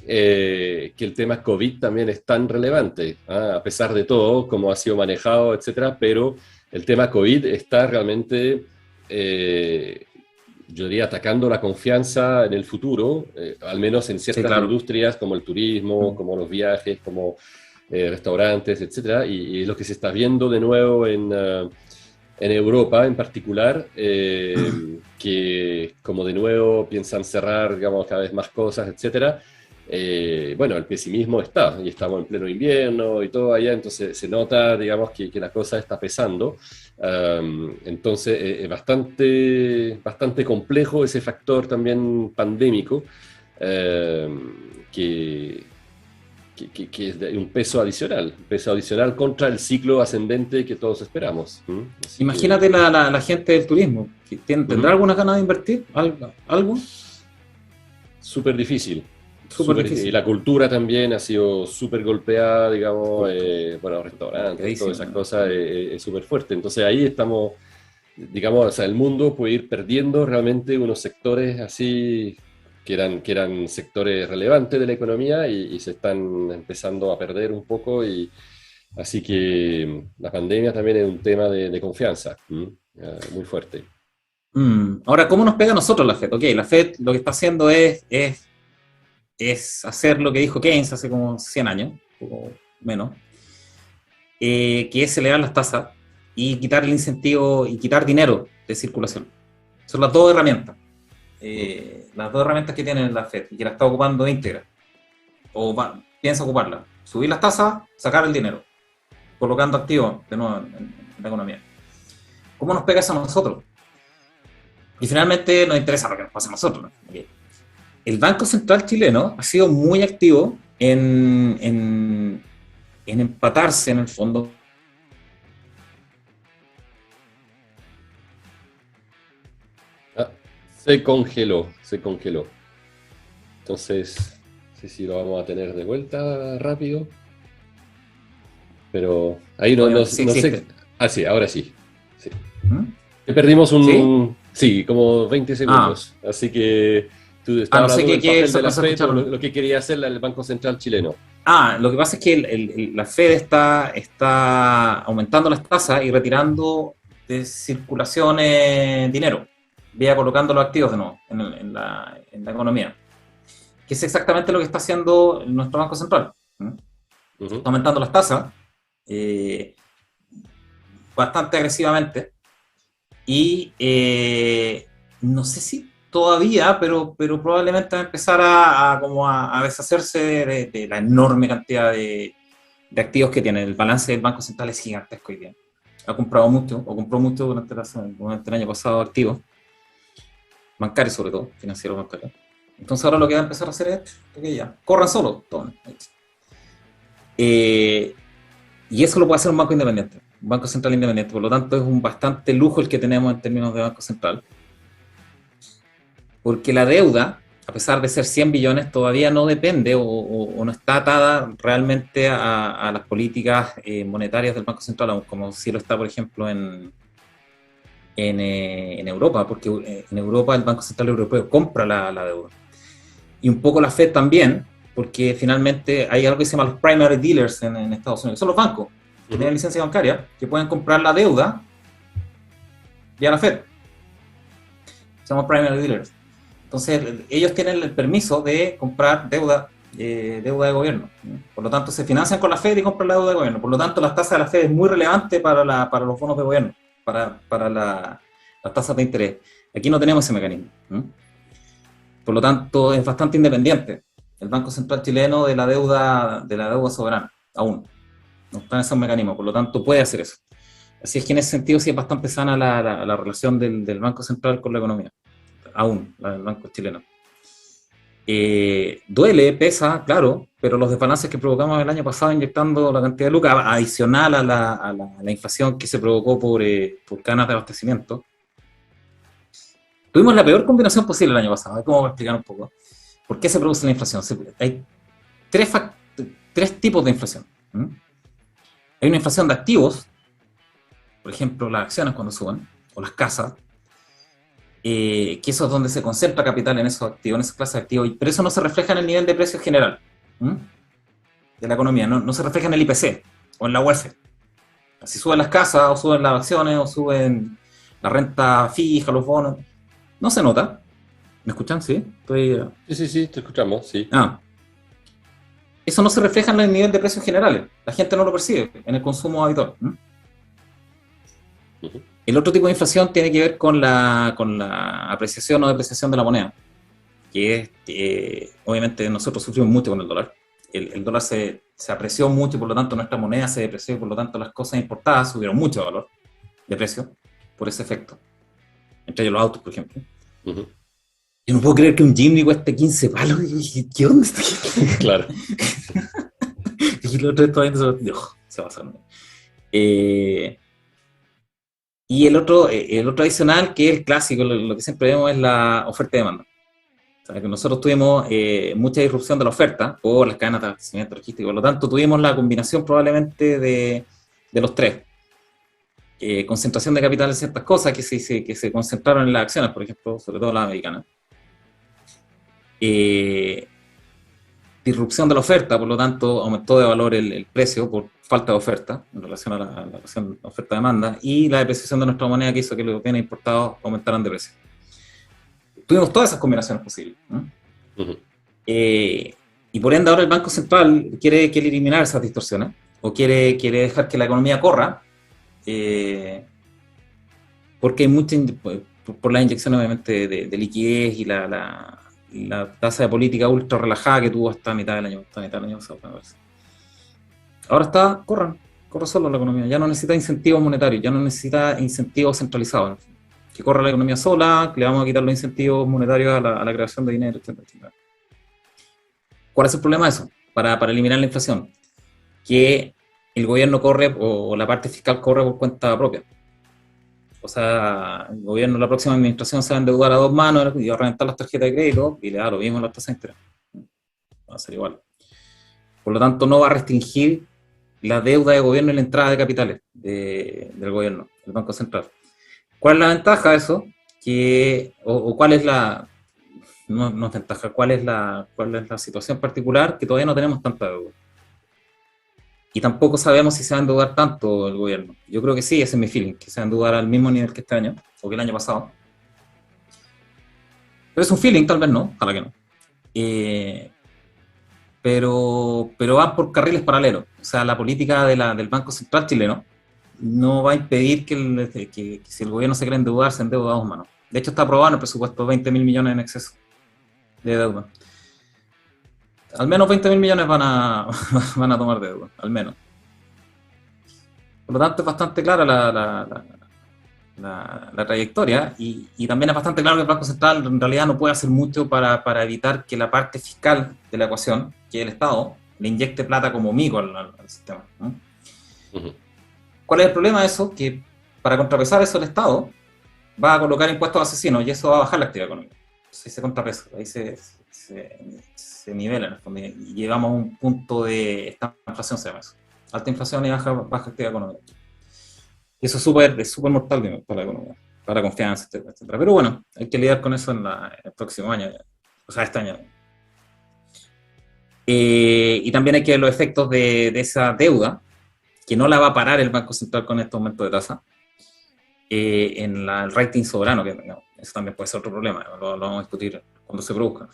B: que el tema COVID también es tan relevante, a pesar de todo, cómo ha sido manejado, etcétera, pero el tema COVID está realmente... yo diría, atacando la confianza en el futuro, al menos en ciertas industrias como el turismo, como los viajes, como restaurantes, etcétera, y lo que se está viendo de nuevo en Europa en particular, que como de nuevo piensan cerrar, digamos, cada vez más cosas, etcétera. Bueno, el pesimismo está, y estamos en pleno invierno y todo allá, entonces se nota, digamos, que la cosa está pesando. Entonces es bastante complejo ese factor también pandémico, que es de un peso adicional contra el ciclo ascendente que todos esperamos.
A: Imagínate la gente del turismo, ¿tendrá alguna ganas de invertir? ¿Algo?
B: Súper difícil. Y la cultura también ha sido súper golpeada, digamos, restaurantes, todas esas cosas, es súper fuerte. Entonces ahí estamos, digamos, o sea, el mundo puede ir perdiendo realmente unos sectores así que eran sectores relevantes de la economía y se están empezando a perder un poco, y así que la pandemia también es un tema de confianza, muy fuerte.
A: Ahora, ¿cómo nos pega a nosotros la FED? Ok, la FED lo que está haciendo es hacer lo que dijo Keynes hace como 100 años, o menos, que es elevar las tasas y quitar el incentivo y quitar dinero de circulación. Son las dos herramientas. Las dos herramientas que tiene la Fed y que la está ocupando íntegra. Piensa ocuparla. Subir las tasas, sacar el dinero. Colocando activos de nuevo en la economía. ¿Cómo nos pega eso a nosotros? Y finalmente nos interesa lo que nos pasa a nosotros, ¿no? El Banco Central chileno ha sido muy activo en empatarse en el fondo.
B: Se congeló. Entonces, no sé si lo vamos a tener de vuelta rápido. Pero ahí no sé. Ah, sí, ahora sí. Perdimos como 20 segundos. Así que tú estabas hablando del papel de la Fed, lo que quería hacer el Banco Central chileno.
A: Lo que pasa es que la Fed está aumentando las tasas y retirando de circulación dinero, vía colocando los activos de nuevo en la economía. Que es exactamente lo que está haciendo nuestro Banco Central. Está aumentando las tasas bastante agresivamente. Y no sé si todavía, pero probablemente va a empezar a deshacerse de la enorme cantidad de activos que tiene. El balance del Banco Central es gigantesco hoy día. Compró mucho durante el año pasado activos, bancarios sobre todo, financieros bancarios. Entonces ahora lo que va a empezar a hacer es que ya, corran solo, tomen. Y eso lo puede hacer un banco independiente. Un banco central independiente, por lo tanto es un bastante lujo el que tenemos en términos de banco central, porque la deuda, a pesar de ser 100 billones, todavía no depende o no está atada realmente a las políticas monetarias del Banco Central, aún como si lo está, por ejemplo, en Europa, porque en Europa el Banco Central Europeo compra la deuda. Y un poco la Fed también, porque finalmente hay algo que se llama los primary dealers en Estados Unidos, son los bancos que tienen licencia bancaria, que pueden comprar la deuda vía la Fed. Se llaman primary dealers. Entonces, ellos tienen el permiso de comprar deuda de gobierno. Por lo tanto, se financian con la Fed y compran la deuda de gobierno. Por lo tanto, las tasas de la Fed es muy relevante para los bonos de gobierno, para las tasas de interés. Aquí no tenemos ese mecanismo. Por lo tanto, es bastante independiente el Banco Central chileno de la deuda soberana, aún. No está en esos mecanismos, por lo tanto puede hacer eso. Así es que en ese sentido sí es bastante sana la relación del Banco Central con la economía, aún, la del Banco chileno. Duele, pesa, claro, pero los desbalances que provocamos el año pasado inyectando la cantidad de lucas, adicional a la inflación que se provocó por cadenas de abastecimiento, tuvimos la peor combinación posible el año pasado. ¿Cómo voy a explicar un poco? ¿Por qué se produce la inflación? Hay tres tipos de inflación. Hay una inflación de activos, por ejemplo, las acciones cuando suben, o las casas, que eso es donde se concentra capital en esos activos, en esas clases de activos, pero eso no se refleja en el nivel de precios general de la economía, no se refleja en el IPC o en la UEF. Si suben las casas, o suben las acciones, o suben la renta fija, los bonos, no se nota. ¿Me escuchan? ¿Sí?
B: Sí, te escuchamos, sí.
A: Eso no se refleja en el nivel de precios generales. La gente no lo percibe en el consumo habitual. El otro tipo de inflación tiene que ver con la apreciación o depreciación de la moneda, que es, obviamente nosotros sufrimos mucho con el dólar. El dólar se apreció mucho, por lo tanto nuestra moneda se depreció, y por lo tanto las cosas importadas subieron mucho de valor, de precio, por ese efecto. Entre ellos los autos, por ejemplo. Yo no puedo creer que un Jimny cueste 15 palos. ¿Qué onda está aquí?
B: Claro.
A: Y los otros todavía se pasaron. Y el otro adicional, que es el clásico, lo que siempre vemos es la oferta y demanda. O sea, que nosotros tuvimos mucha disrupción de la oferta por las cadenas de abastecimiento logístico. Por lo tanto, tuvimos la combinación probablemente de los tres. Concentración de capital en ciertas cosas que se concentraron en las acciones, por ejemplo, sobre todo las americanas. Disrupción de la oferta, por lo tanto aumentó de valor el precio por falta de oferta en relación a la relación oferta-demanda, y la depreciación de nuestra moneda que hizo que los bienes importados aumentaran de precio. Tuvimos todas esas combinaciones posibles, ¿no? Y por ende ahora el Banco Central quiere eliminar esas distorsiones, o quiere dejar que la economía corra por porque hay por las inyecciones obviamente de liquidez y la tasa de política ultra relajada que tuvo hasta mitad del año, pasado. Ahora corre solo la economía, ya no necesita incentivos monetarios, ya no necesita incentivos centralizados. Que corra la economía sola, que le vamos a quitar los incentivos monetarios a la creación de dinero, etcétera. ¿Cuál es el problema de eso? Para eliminar la inflación, que el gobierno corre, o la parte fiscal corre por cuenta propia. O sea, el gobierno, la próxima administración se va a endeudar a dos manos y va a reventar las tarjetas de crédito y le da lo mismo a las tasas de interés. Va a ser igual. Por lo tanto, no va a restringir la deuda de gobierno y la entrada de capitales del gobierno, del Banco Central. ¿Cuál es la ventaja de eso? O cuál es la... No es ventaja, ¿cuál es la situación particular? Que todavía no tenemos tanta deuda. Y tampoco sabemos si se va a endeudar tanto el gobierno. Yo creo que sí, ese es mi feeling, que se va a endeudar al mismo nivel que este año, o que el año pasado. Pero es un feeling, tal vez no, ojalá que no. Pero van por carriles paralelos. O sea, la política del Banco Central chileno no va a impedir que si el gobierno se quiere endeudar, se endeude a dos manos. De hecho, está aprobado en el presupuesto 20.000 millones en exceso de deuda. Al menos 20.000 millones van a tomar deuda, al menos. Por lo tanto, es bastante clara la trayectoria y también es bastante claro que el Banco Central en realidad no puede hacer mucho para evitar que la parte fiscal de la ecuación, que es el Estado, le inyecte plata como mico al sistema, ¿no? Uh-huh. ¿Cuál es el problema de eso? Que para contrapesar eso el Estado va a colocar impuestos asesinos y eso va a bajar la actividad económica. Entonces se contrapesa, ahí se nivela en el fondo y llegamos a un punto de esta inflación, se llama eso. Alta inflación y baja actividad económica. Y eso es súper mortal para la economía, para la confianza, etcétera. Pero bueno, hay que lidiar con eso en el próximo año, o sea, este año. Y también hay que ver los efectos de esa deuda, que no la va a parar el Banco Central con este aumento de tasa, en el rating soberano, que no, eso también puede ser otro problema, lo vamos a discutir cuando se produzca,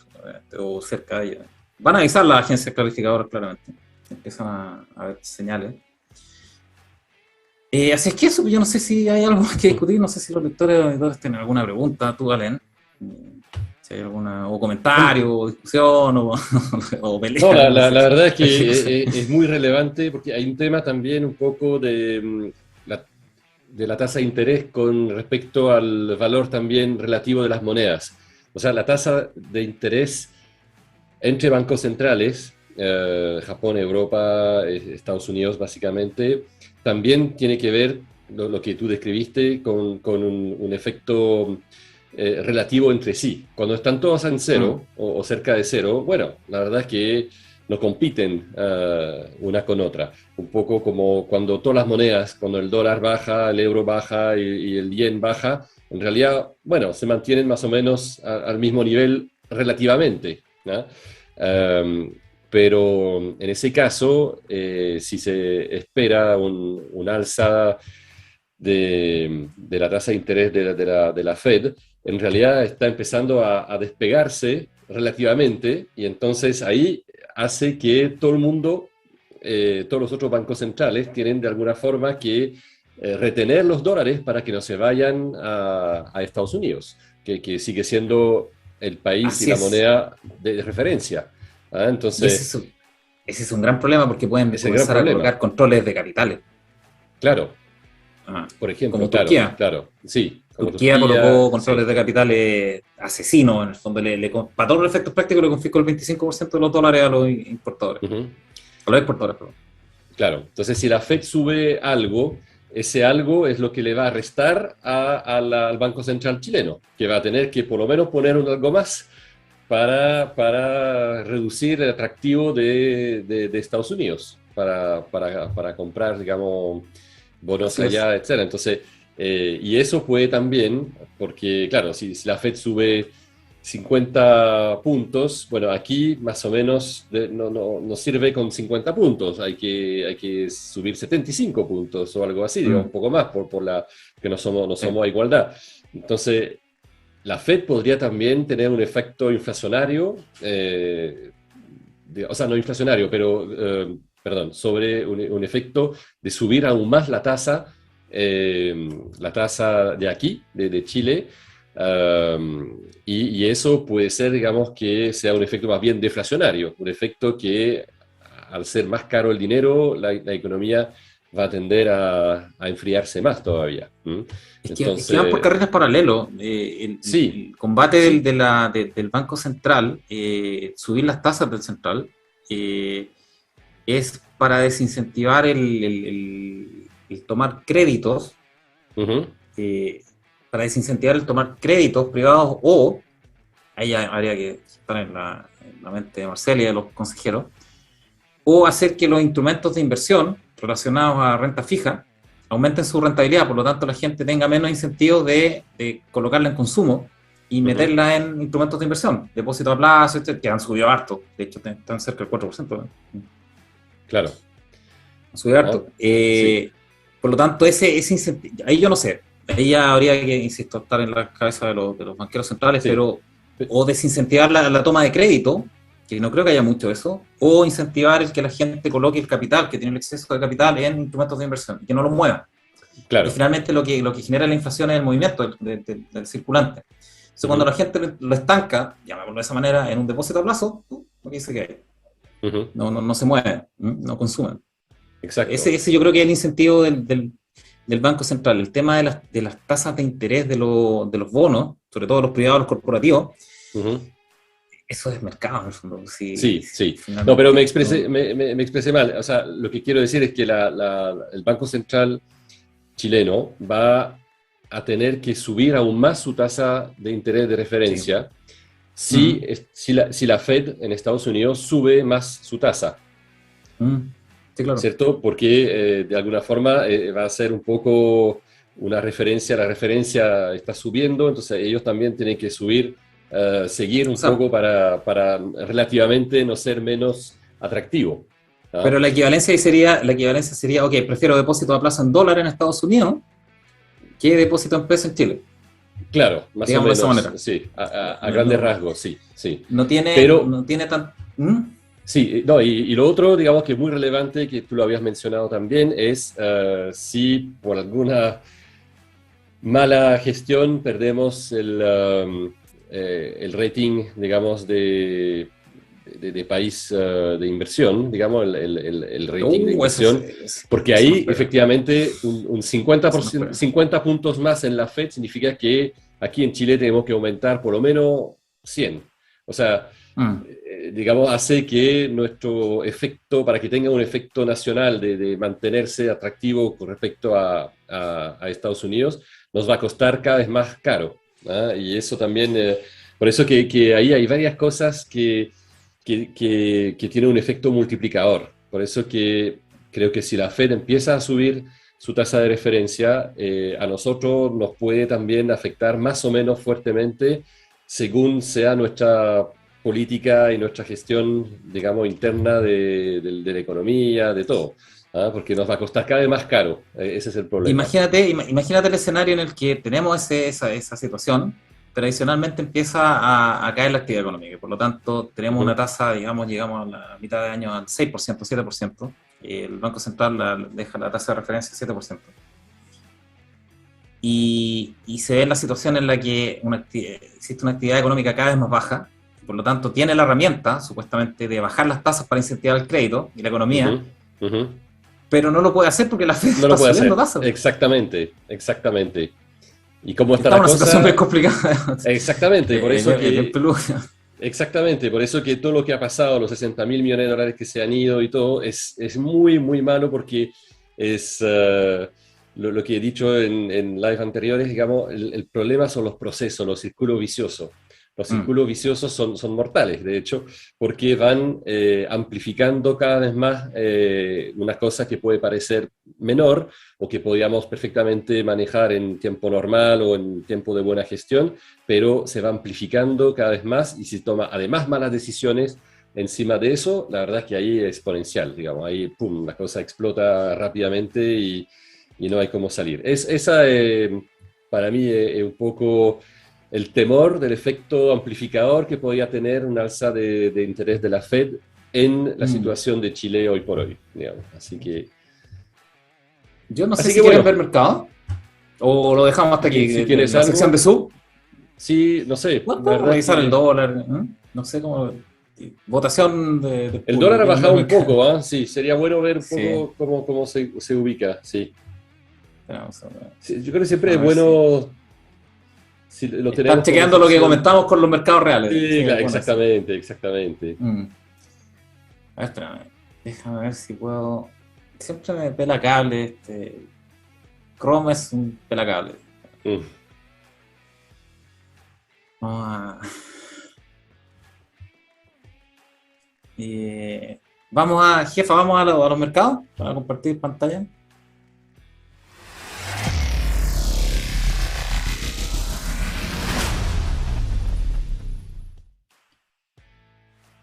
A: o cerca de ella. Van a avisar las agencias calificadoras claramente, empiezan a ver señales. Así es que eso, yo no sé si hay algo más que discutir, no sé si los lectores o editores tienen alguna pregunta, tú, Alen, si hay alguna, o comentario, o discusión, o pelea.
B: No, la verdad es que es muy relevante porque hay un tema también un poco de la tasa de interés con respecto al valor también relativo de las monedas. O sea, la tasa de interés entre bancos centrales, Japón, Europa, Estados Unidos básicamente, también tiene que ver lo que tú describiste con un efecto relativo entre sí. Cuando están todos en cero o cerca de cero, bueno, la verdad es que no compiten una con otra. Un poco como cuando todas las monedas, cuando el dólar baja, el euro baja y el yen baja, en realidad, bueno, se mantienen más o menos al mismo nivel relativamente, ¿no? Pero en ese caso, si se espera un alza de la tasa de interés de la Fed, en realidad está empezando a despegarse relativamente y entonces ahí hace que todo el mundo, todos los otros bancos centrales tienen de alguna forma que retener los dólares para que no se vayan a Estados Unidos, que sigue siendo el país
A: Así
B: y la moneda de referencia. Entonces,
A: ese es un gran problema porque pueden comenzar a colocar controles de capitales.
B: Claro. Por ejemplo,
A: como Turquía.
B: Claro, sí.
A: Turquía colocó controles de capitales asesinos, en el fondo para todos los efectos prácticos le confiscó el 25% de los dólares a los importadores. A los exportadores, perdón.
B: Claro, entonces si la Fed sube algo, ese algo es lo que le va a restar al Banco Central chileno, que va a tener que por lo menos poner algo más para reducir el atractivo de Estados Unidos, para comprar, digamos, bonos allá, etc. Entonces, y eso puede también, porque claro, si la Fed sube 50 puntos, bueno, aquí más o menos no sirve con 50 puntos, hay que subir 75 puntos o algo así, digamos, un poco más, por la que no somos a igualdad. Entonces, la Fed podría también tener un efecto inflacionario, o sea, no inflacionario, pero, perdón, sobre un efecto de subir aún más la tasa la tasa de aquí, de Chile, y eso puede ser, digamos, que sea un efecto más bien deflacionario, un efecto que al ser más caro el dinero, la economía va a tender a enfriarse más todavía. ¿Mm?
A: Es que van por
B: Entonces,
A: carriles paralelos.
B: sí,
A: El combate
B: sí.
A: del Banco Central, subir las tasas del central, eh, es para desincentivar el tomar créditos,
B: Ujú,
A: eh, para desincentivar el tomar créditos privados o, ahí habría que estar en la mente de Marcel y de los consejeros, o hacer que los instrumentos de inversión relacionados a renta fija aumenten su rentabilidad, por lo tanto la gente tenga menos incentivos de colocarla en consumo y
B: ujú,
A: meterla en instrumentos de inversión, depósitos a plazo, etcétera, que han subido harto, de hecho están cerca del 4%, ¿no?
B: claro.
A: Han subido
B: ¿No?
A: harto.
B: Sí.
A: Por lo tanto, ese incentivo, ahí yo no sé, ahí ya habría que, insisto, estar en la cabeza de los banqueros centrales,
B: Sí.
A: pero o desincentivar la toma de crédito, que no creo que haya mucho eso, o incentivar el que la gente coloque el capital, que tiene el exceso de capital, en instrumentos de inversión, y que no lo mueva. Porque
B: Claro.
A: finalmente lo que genera la inflación es el movimiento del circulante. Entonces, cuando
B: Ujú,
A: la gente lo estanca, llamémoslo de esa manera, en un depósito a plazo, lo que dice que
B: ujú.
A: no se mueve, no consume.
B: Exacto.
A: Ese yo creo que es el incentivo del Banco Central. El tema de las tasas de interés de los bonos, sobre todo los privados, los corporativos,
B: Ujú.
A: eso es mercado, en el fondo.
B: Sí,
A: Si
B: sí. No, pero
A: finalmente no.
B: me expresé mal. O sea, lo que quiero decir es que el Banco Central chileno va a tener que subir aún más su tasa de interés de
A: Sí.
B: referencia
A: Mm,
B: si la Fed en Estados Unidos sube más su tasa.
A: mm. Sí, claro.
B: ¿Cierto? Porque de alguna forma va a ser un poco una referencia, la referencia está subiendo, entonces ellos también tienen que subir, seguir
A: O
B: un
A: sea,
B: poco para relativamente no ser menos atractivo. ¿Ah?
A: pero la equivalencia sería, ok, prefiero depósito a plazo en dólar en Estados Unidos que depósito en peso en Chile,
B: Claro, más o
A: digamos de esa
B: menos,
A: manera.
B: sí, a
A: No,
B: grandes
A: no,
B: rasgos, sí, sí.
A: no tiene,
B: Pero
A: no tiene tan... ¿Mm?
B: sí, no, y lo otro, digamos que es muy relevante, que tú lo habías mencionado también, es si por alguna mala gestión, perdemos el rating, digamos, de país de inversión, digamos, el rating de
A: Eso,
B: inversión, porque
A: eso no
B: ahí
A: espera.
B: efectivamente un
A: Eso no
B: 50%,
A: espera.
B: 50 puntos más en la Fed significa que aquí en Chile tenemos que aumentar por lo menos 100. O sea,
A: Mm.
B: digamos, hace que nuestro efecto, para que tenga un efecto nacional de mantenerse atractivo con respecto a Estados Unidos, nos va a costar cada vez más caro. ¿Ah? Y eso también, por eso que ahí hay varias cosas que tienen un efecto multiplicador. Por eso que creo que si la Fed empieza a subir su tasa de referencia, a nosotros nos puede también afectar más o menos fuertemente según sea nuestra política y nuestra gestión, digamos, interna de la economía, de todo. ¿Ah? Porque nos va a costar cada vez más caro. Ese es el problema.
A: Imagínate el escenario en el que tenemos esa situación, pero adicionalmente empieza a caer la actividad económica. Por lo tanto, tenemos una
B: Ujú,
A: tasa, digamos, llegamos a la mitad de año al 6%, 7%. El Banco Central deja la tasa de referencia 7%. Y se ve en la situación en la que existe una actividad económica cada vez más baja. Por lo tanto, tiene la herramienta, supuestamente, de bajar las tasas para incentivar el crédito y la
B: ujú,
A: economía,
B: ujú.
A: pero no lo puede hacer porque la Fed
B: No
A: está
B: lo puede
A: subiendo
B: hacer.
A: tasas.
B: Exactamente, exactamente. ¿Y cómo está
A: Estamos
B: la
A: en una situación bien
B: cosa?
A: complicada.
B: Exactamente, por eso
A: Es bien peludo.
B: exactamente, por eso que todo lo que ha pasado, los 60.000 millones de dólares que se han ido y todo, es muy, muy malo porque es lo que he dicho en live anteriores, digamos, el problema son los procesos, los círculos viciosos. Los
A: Mm.
B: círculos viciosos son mortales, de hecho, porque van amplificando cada vez más una cosa que puede parecer menor o que podíamos perfectamente manejar en tiempo normal o en tiempo de buena gestión, pero se va amplificando cada vez más y si toma además malas decisiones encima de eso, la verdad es que ahí es exponencial, digamos, ahí pum, la cosa explota rápidamente y no hay cómo salir. Esa para mí es un poco el temor del efecto amplificador que podía tener un alza de interés de la Fed en la
A: Mm.
B: situación de Chile hoy por hoy, digamos. Así que
A: Yo no sé
B: Así
A: si
B: que
A: quieren
B: bueno,
A: ver mercado o lo dejamos hasta aquí,
B: si
A: de
B: tienes
A: la sección
B: algo,
A: de sub.
B: sí, no sé,
A: Bueno,
B: la
A: podemos
B: verdad es
A: revisar el
B: que
A: dólar, ¿eh? No sé cómo. Votación del
B: el
A: público,
B: dólar ha
A: quieren ver
B: bajado un
A: mercado.
B: poco, ¿ah? Sí, sería bueno ver un
A: Sí,
B: poco cómo se ubica, sí.
A: vamos a ver,
B: Sí, yo creo que siempre
A: a
B: es
A: ver si.
B: bueno si lo
A: Están
B: tenemos como
A: chequeando lo que
B: sección.
A: comentamos con los mercados reales.
B: Sí,
A: Sí,
B: claro,
A: bueno, eso.
B: exactamente, exactamente.
A: Mm. A ver, espérame. Déjame ver si puedo. Siempre me pela cable. Chrome es un pelacable.
B: Mm.
A: Vamos a. Vamos a, jefa, vamos a los mercados para compartir pantalla.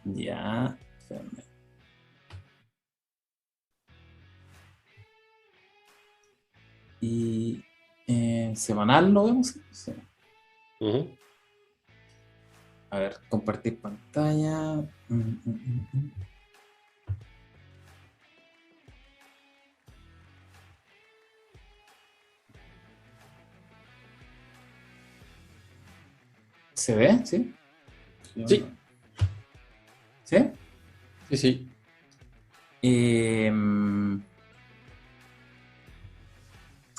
A: Ya. Espérame. Y semanal lo vemos. Sí.
B: Ujú.
A: A ver, compartir pantalla. ¿Se ve? ¿Sí?
B: Sí,
A: ¿Sí?
B: sí, sí.
A: Eh,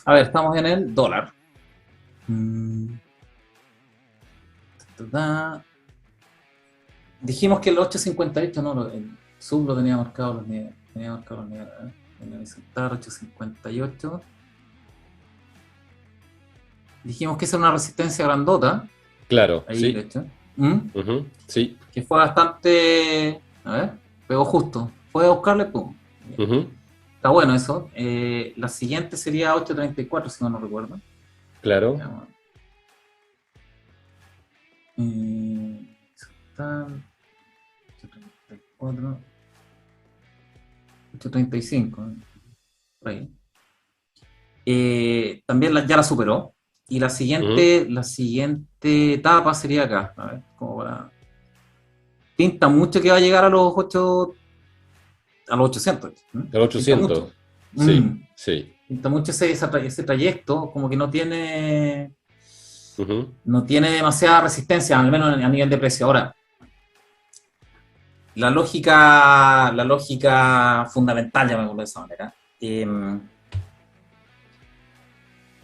A: a ver, estamos en el dólar. Ta. Dijimos que el 8.58, no, el sub lo tenía marcado los niveles. Tenía marcado los niveles. Venga a insertar 8.58. Dijimos que esa era una resistencia grandota.
B: Claro,
A: Ahí, de
B: sí.
A: hecho. ¿Mm?
B: Ujú, sí.
A: Que fue bastante. A ver, pegó justo. Fue a buscarle, pum.
B: Ujú,
A: Está bueno eso. La siguiente sería 8.34, si no recuerdo.
B: claro.
A: Ya, bueno. Está 8.34. 8.35. Por ahí. También ya la superó. Y
B: Ujú.
A: la siguiente etapa sería acá. A ver, como para. Pinta mucho que va a llegar a los 800. ¿Mm?
B: El
A: Pinta mucho.
B: 800. Sí,
A: Mm.
B: sí.
A: Pinta mucho ese trayecto, como que
B: Ujú,
A: no tiene demasiada resistencia, al menos a nivel de precio. Ahora, la lógica fundamental, llamémoslo de esa manera.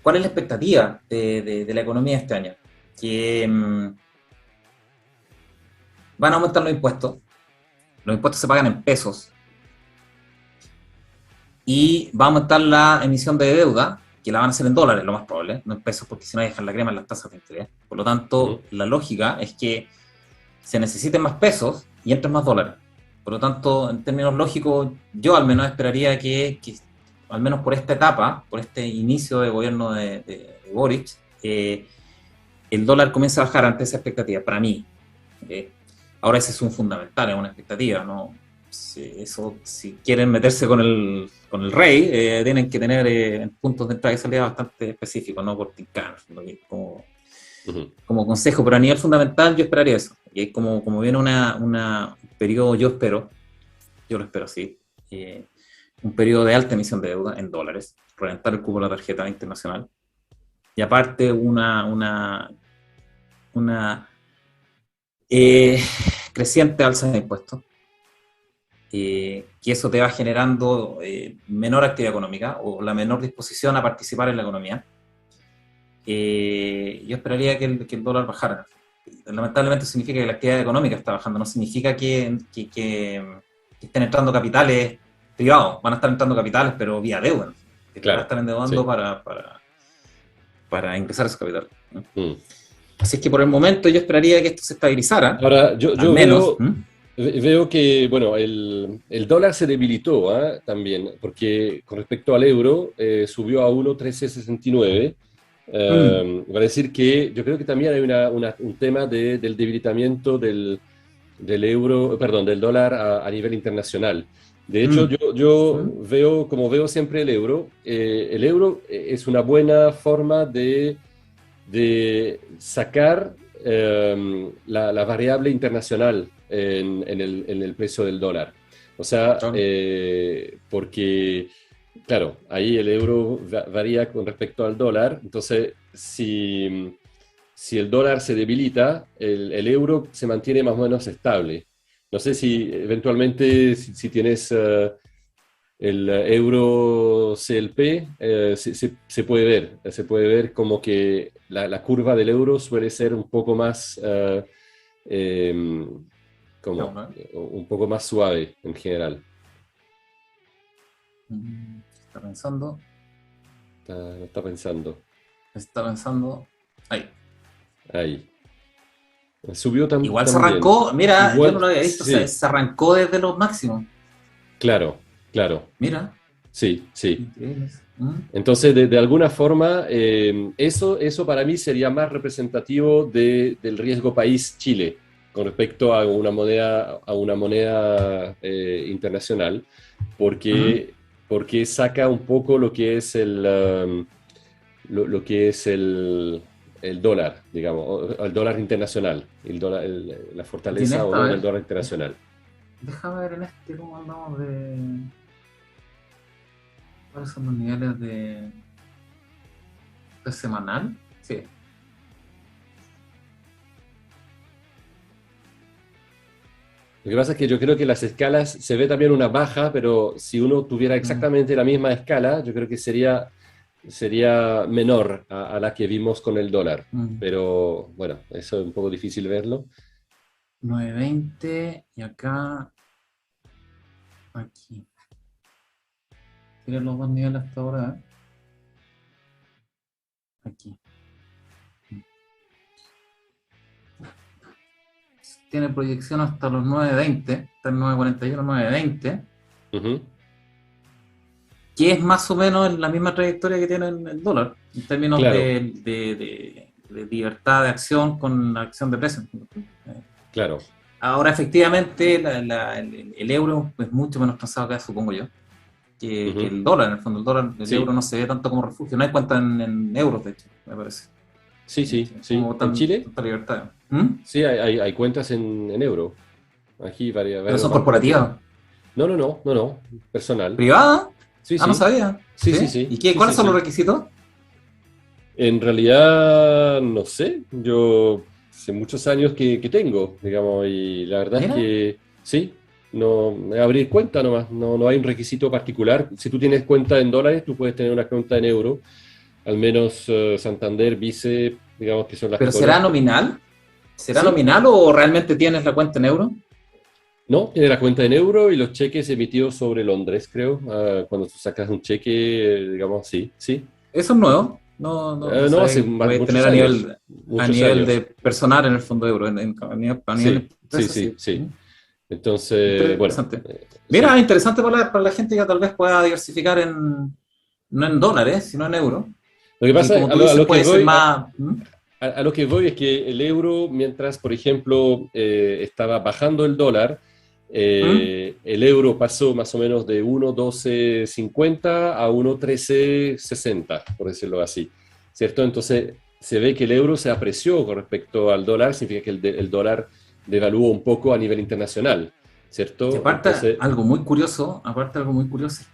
A: ¿Cuál es la expectativa de la economía este año? Que van a aumentar los impuestos se pagan en pesos, y va a aumentar la emisión de deuda, que la van a hacer en dólares, lo más probable, no en pesos, porque si no dejan la crema en las tasas de interés. Por lo tanto,
B: ujú.
A: la lógica es que se necesiten más pesos y entren más dólares. Por lo tanto, en términos lógicos, yo al menos esperaría que al menos por esta etapa, por este inicio de gobierno de Boric, el dólar comience a bajar ante esa expectativa, para mí. ¿Ok? Ahora ese es un fundamental, es una expectativa, ¿no? Si quieren meterse con el rey, tienen que tener puntos de entrada y salida bastante específicos, no por tincar,
B: Ujú.
A: como consejo, pero a nivel fundamental yo esperaría eso. Y como viene un periodo, yo lo espero así, un periodo de alta emisión de deuda en dólares, reventar el cupo de la tarjeta internacional, y aparte una eh, creciente alza de impuestos, que eso te va generando menor actividad económica o la menor disposición a participar en la economía. Yo esperaría que el dólar bajara. Lamentablemente significa que la actividad económica está bajando, no significa que estén entrando capitales privados, van a estar entrando capitales, pero vía deuda, ¿no? Que te van a
B: Claro,
A: estar endeudando
B: sí.
A: para ingresar ese capital, ¿no?
B: Mm.
A: Así es que por el momento yo esperaría que esto se estabilizara,
B: Ahora,
A: al
B: yo
A: menos.
B: veo que, bueno, el dólar se debilitó, ¿ah? También, porque con respecto al euro subió a 1,1369. Va a decir que yo creo que también hay un tema del debilitamiento del euro, perdón, del dólar a nivel internacional. De hecho, yo veo, como veo siempre el euro es una buena forma de sacar la variable internacional en el precio del dólar. O sea, porque claro, ahí el euro varía con respecto al dólar. Entonces, si el dólar se debilita, el euro se mantiene más o menos estable. No sé si eventualmente, si tienes el euro CLP, se puede ver como que la curva del euro suele ser un poco más, em,
A: No,
B: como,
A: ¿no?
B: un poco más suave en general.
A: Está pensando,
B: Está pensando.
A: está pensando. Ahí.
B: Ahí. Subió
A: Igual se
B: también.
A: arrancó, mira, yo no
B: Igual,
A: lo había visto,
B: sí,
A: se arrancó desde los máximos.
B: claro, claro.
A: Mira,
B: Sí, sí.
A: increíble.
B: Entonces, de alguna forma, eso para mí sería más representativo del riesgo país Chile con respecto a una moneda internacional,
A: Ujú.
B: porque, porque saca un poco lo que es lo que es el dólar, digamos, o el dólar internacional, la
A: Y en
B: fortaleza o
A: esta, a
B: no del
A: ver,
B: dólar internacional.
A: déjame ver en este cómo andamos de. ¿Cuáles son los niveles de semanal? Sí.
B: Lo que pasa es que yo creo que las escalas se ve también una baja, pero si uno tuviera
A: Mm,
B: exactamente la misma escala, yo creo que sería menor a la que vimos con el dólar.
A: mm.
B: Pero bueno, eso es un poco difícil verlo.
A: 9.20 y acá, aquí. Tienen los dos niveles hasta ahora, ¿eh? Aquí. Tiene proyección hasta los 9.20, está en 9.41, 9.20,
B: Ujú.
A: que es más o menos la misma trayectoria que tiene el dólar, en términos
B: Claro,
A: de libertad de acción con la acción de precio.
B: claro.
A: Ahora, efectivamente, el euro es mucho menos transado acá, supongo yo, que
B: Ujú.
A: el dólar. En el fondo, el euro
B: Sí,
A: no se ve tanto como refugio. No hay cuenta en euros, de hecho, me parece.
B: sí, sí, sí.
A: Como
B: En Chile,
A: tanta libertad. ¿Mm?
B: sí, hay cuentas en euro. Aquí
A: Pero
B: varios
A: son
B: bancos tienen.
A: corporativas.
B: No, no, no, no, no. Personal.
A: ¿Privadas?
B: Sí,
A: Ah, no
B: sí.
A: sabía.
B: Sí, sí,
A: ¿Sí?
B: sí.
A: ¿Y qué,
B: Sí,
A: cuáles
B: sí,
A: son los
B: sí.
A: requisitos?
B: En realidad, no sé, yo hace muchos años que tengo, digamos, y la verdad es
A: Mira,
B: que sí, no, abrir cuenta nomás, no hay un requisito particular. Si tú tienes cuenta en dólares, tú puedes tener una cuenta en euro, al menos Santander, Vice, digamos que son las que
A: pero ¿será
B: conozco.
A: nominal? ¿Será
B: Sí,
A: nominal o realmente tienes la cuenta en euros?
B: no, tiene la cuenta en euro y los cheques emitidos sobre Londres, creo. Cuando tú sacas un cheque, digamos, sí, sí.
A: Eso es nuevo. No, no, no
B: No,
A: sabía
B: hace
A: que podéis tener
B: muchos años,
A: a
B: muchos
A: nivel de
B: años.
A: personal en el fondo euro. A nivel de
B: Sí, sí,
A: empresa,
B: sí,
A: sí.
B: sí. Entonces, bueno,
A: Interesante. Mira,
B: sí.
A: interesante para la gente que tal vez pueda diversificar no en dólares, sino en euros.
B: Lo que
A: Y
B: pasa,
A: como tú dices, puede ser más.
B: a lo que voy es que el euro, mientras, por ejemplo, estaba bajando el dólar,
A: ¿Mm?
B: el euro pasó más o menos de 1,1250 a 1,1360, por decirlo así, ¿cierto? Entonces, se ve que el euro se apreció con respecto al dólar, significa que el dólar devaluó un poco a nivel internacional,
A: Y
B: ¿cierto?
A: aparte,
B: Entonces,
A: algo muy curioso es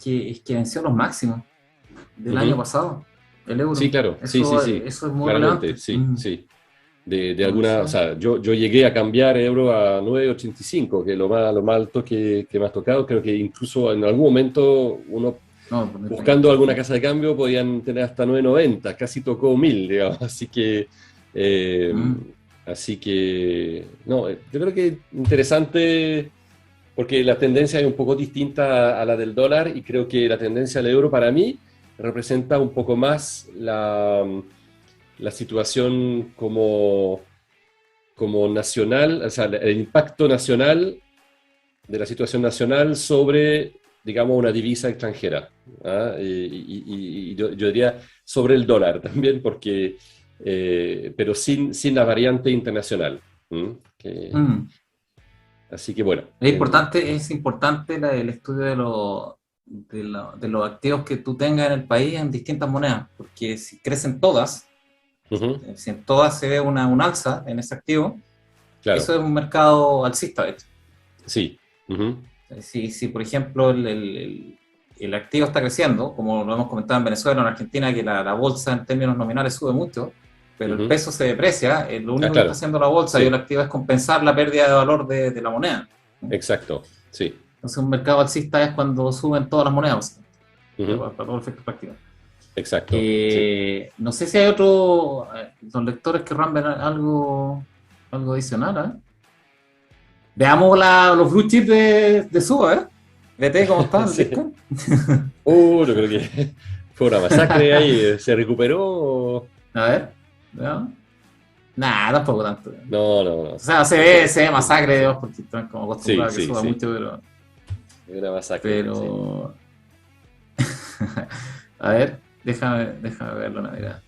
A: que venció los máximos del año
B: ujú.
A: pasado, el
B: Sí,
A: euro.
B: claro, sí, sí, sí,
A: Eso es muy
B: claramente,
A: relevante.
B: sí, sí. De
A: Lo
B: alguna, o
A: venció.
B: sea, yo llegué a cambiar euro a 9,85, que es lo más alto que me ha tocado. Creo que incluso en algún momento uno
A: No, por
B: buscando
A: 2020.
B: alguna casa de cambio podían tener hasta 9,90, casi tocó 1.000, digamos. Eh,
A: Mm.
B: así que, no, yo creo que interesante porque la tendencia es un poco distinta a la del dólar y creo que la tendencia al euro para mí representa un poco más la situación como nacional, o sea, el impacto nacional de la situación nacional sobre, digamos, una divisa extranjera. ¿Ah? Y yo diría sobre el dólar también, porque, pero sin la variante internacional. ¿Mm?
A: Mm.
B: Así que bueno.
A: Es importante el estudio de los activos que tú tengas en el país en distintas monedas, porque si crecen todas,
B: Ujú,
A: si en todas se ve un alza en ese activo, eso
B: claro,
A: es un mercado alcista, de hecho.
B: sí. Ujú,
A: Si por ejemplo, el activo está creciendo, como lo hemos comentado en Venezuela, en Argentina, que la bolsa en términos nominales sube mucho, pero el peso se deprecia, lo único que está
B: claro.
A: haciendo la bolsa y el activo es compensar la pérdida de valor de la moneda.
B: Exacto, sí.
A: Entonces un mercado alcista es cuando suben todas las monedas, para todo el efecto práctico.
B: Exacto. Sí.
A: No sé si hay otros los lectores que ver algo adicional. Veamos los blue chips de Suba, ¿eh? VT, ¿cómo está?
B: Sí. Yo creo que fue una masacre ahí. ¿Se recuperó?
A: A ver, veamos. Nah, tampoco tanto.
B: No.
A: O sea, se ve masacre, Dios, porque están como acostumbrados a que suba mucho, pero...
B: Es una masacre.
A: Pero... Sí. A ver, déjame verlo una mirada.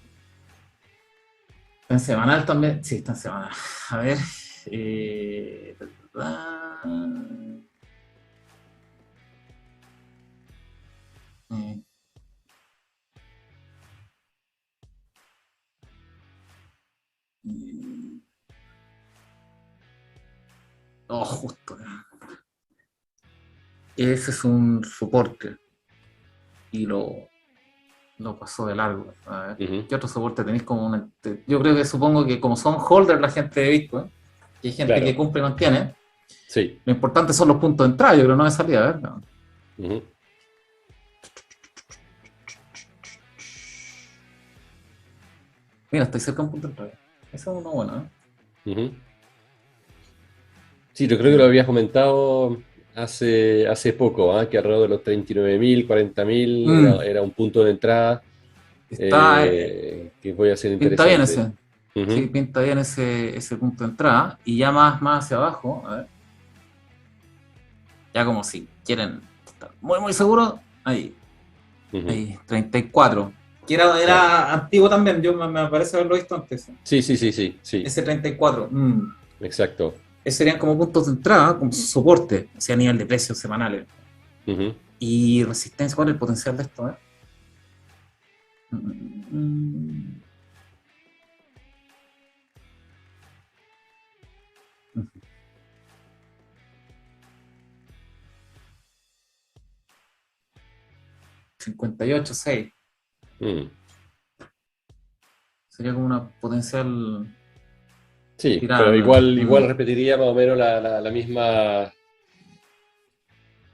A: ¿Está en semanal también? Sí, está en semanal. A ver... justo. Ese es un soporte. Y lo pasó de largo. A ver, ¿qué otro soporte tenéis como yo creo que supongo que como son holders la gente de Bitcoin, que hay gente que cumple y mantiene,
B: sí.
A: Lo importante son los puntos de entrada, yo creo, no de salida, ¿verdad? Mira, estoy cerca de un punto de entrada. Eso es uno bueno, ¿eh?
B: Sí, yo creo que lo habías comentado hace poco, que alrededor de los 39.000, 40.000 era un punto de entrada que voy a ser interesante.
A: Pinta bien ese. Sí, pinta bien ese punto de entrada. Y ya más hacia abajo, a ver. Ya como si quieren estar muy, muy seguros, ahí. Ahí, 34. Que era antiguo también, me parece haberlo visto antes.
B: Sí.
A: Ese 34.
B: Exacto.
A: Esos serían como puntos de entrada, como soporte, o sea, a nivel de precios semanales. Y resistencia, ¿cuál es el potencial de esto? 58.6. Sería como una potencial...
B: Sí, tirada, pero igual repetiría más o menos la misma...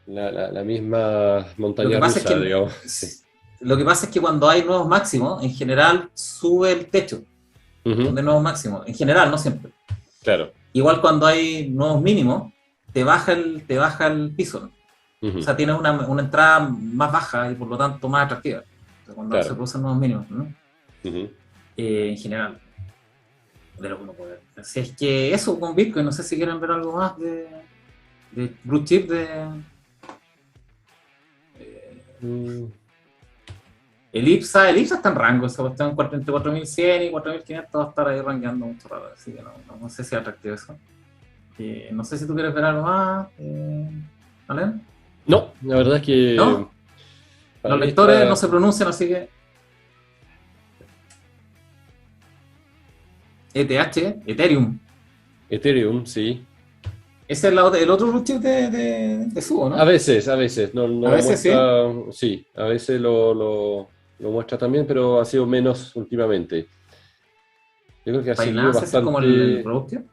B: La misma montaña rusa, digamos.
A: Lo que pasa es que cuando hay nuevos máximos, en general sube el techo de nuevos máximos. En general, no siempre.
B: Claro.
A: Igual cuando hay nuevos mínimos, te baja el piso. O sea, tienes una entrada más baja y por lo tanto más atractiva. O sea, cuando se producen nuevos mínimos, ¿no? En general. De lo que uno puede ver. Así es que eso con Bitcoin, no sé si quieren ver algo más de blue chip El IPSA está en rango, esa cuestión entre 4.100 y 4.500 va a estar ahí rankeando mucho rato, así que no sé si es atractivo eso. No sé si tú quieres ver algo más, ¿Alen?
B: No, la verdad es que...
A: ¿No? Los lectores no se pronuncian, así que... Ethereum,
B: sí.
A: Ese es el otro blue chip de Subo, ¿no?
B: A veces. No
A: a veces
B: muestra, sí, a veces lo muestra también, pero ha sido menos últimamente. Yo creo que ha sido bastante...
A: ¿Es como el Roadster?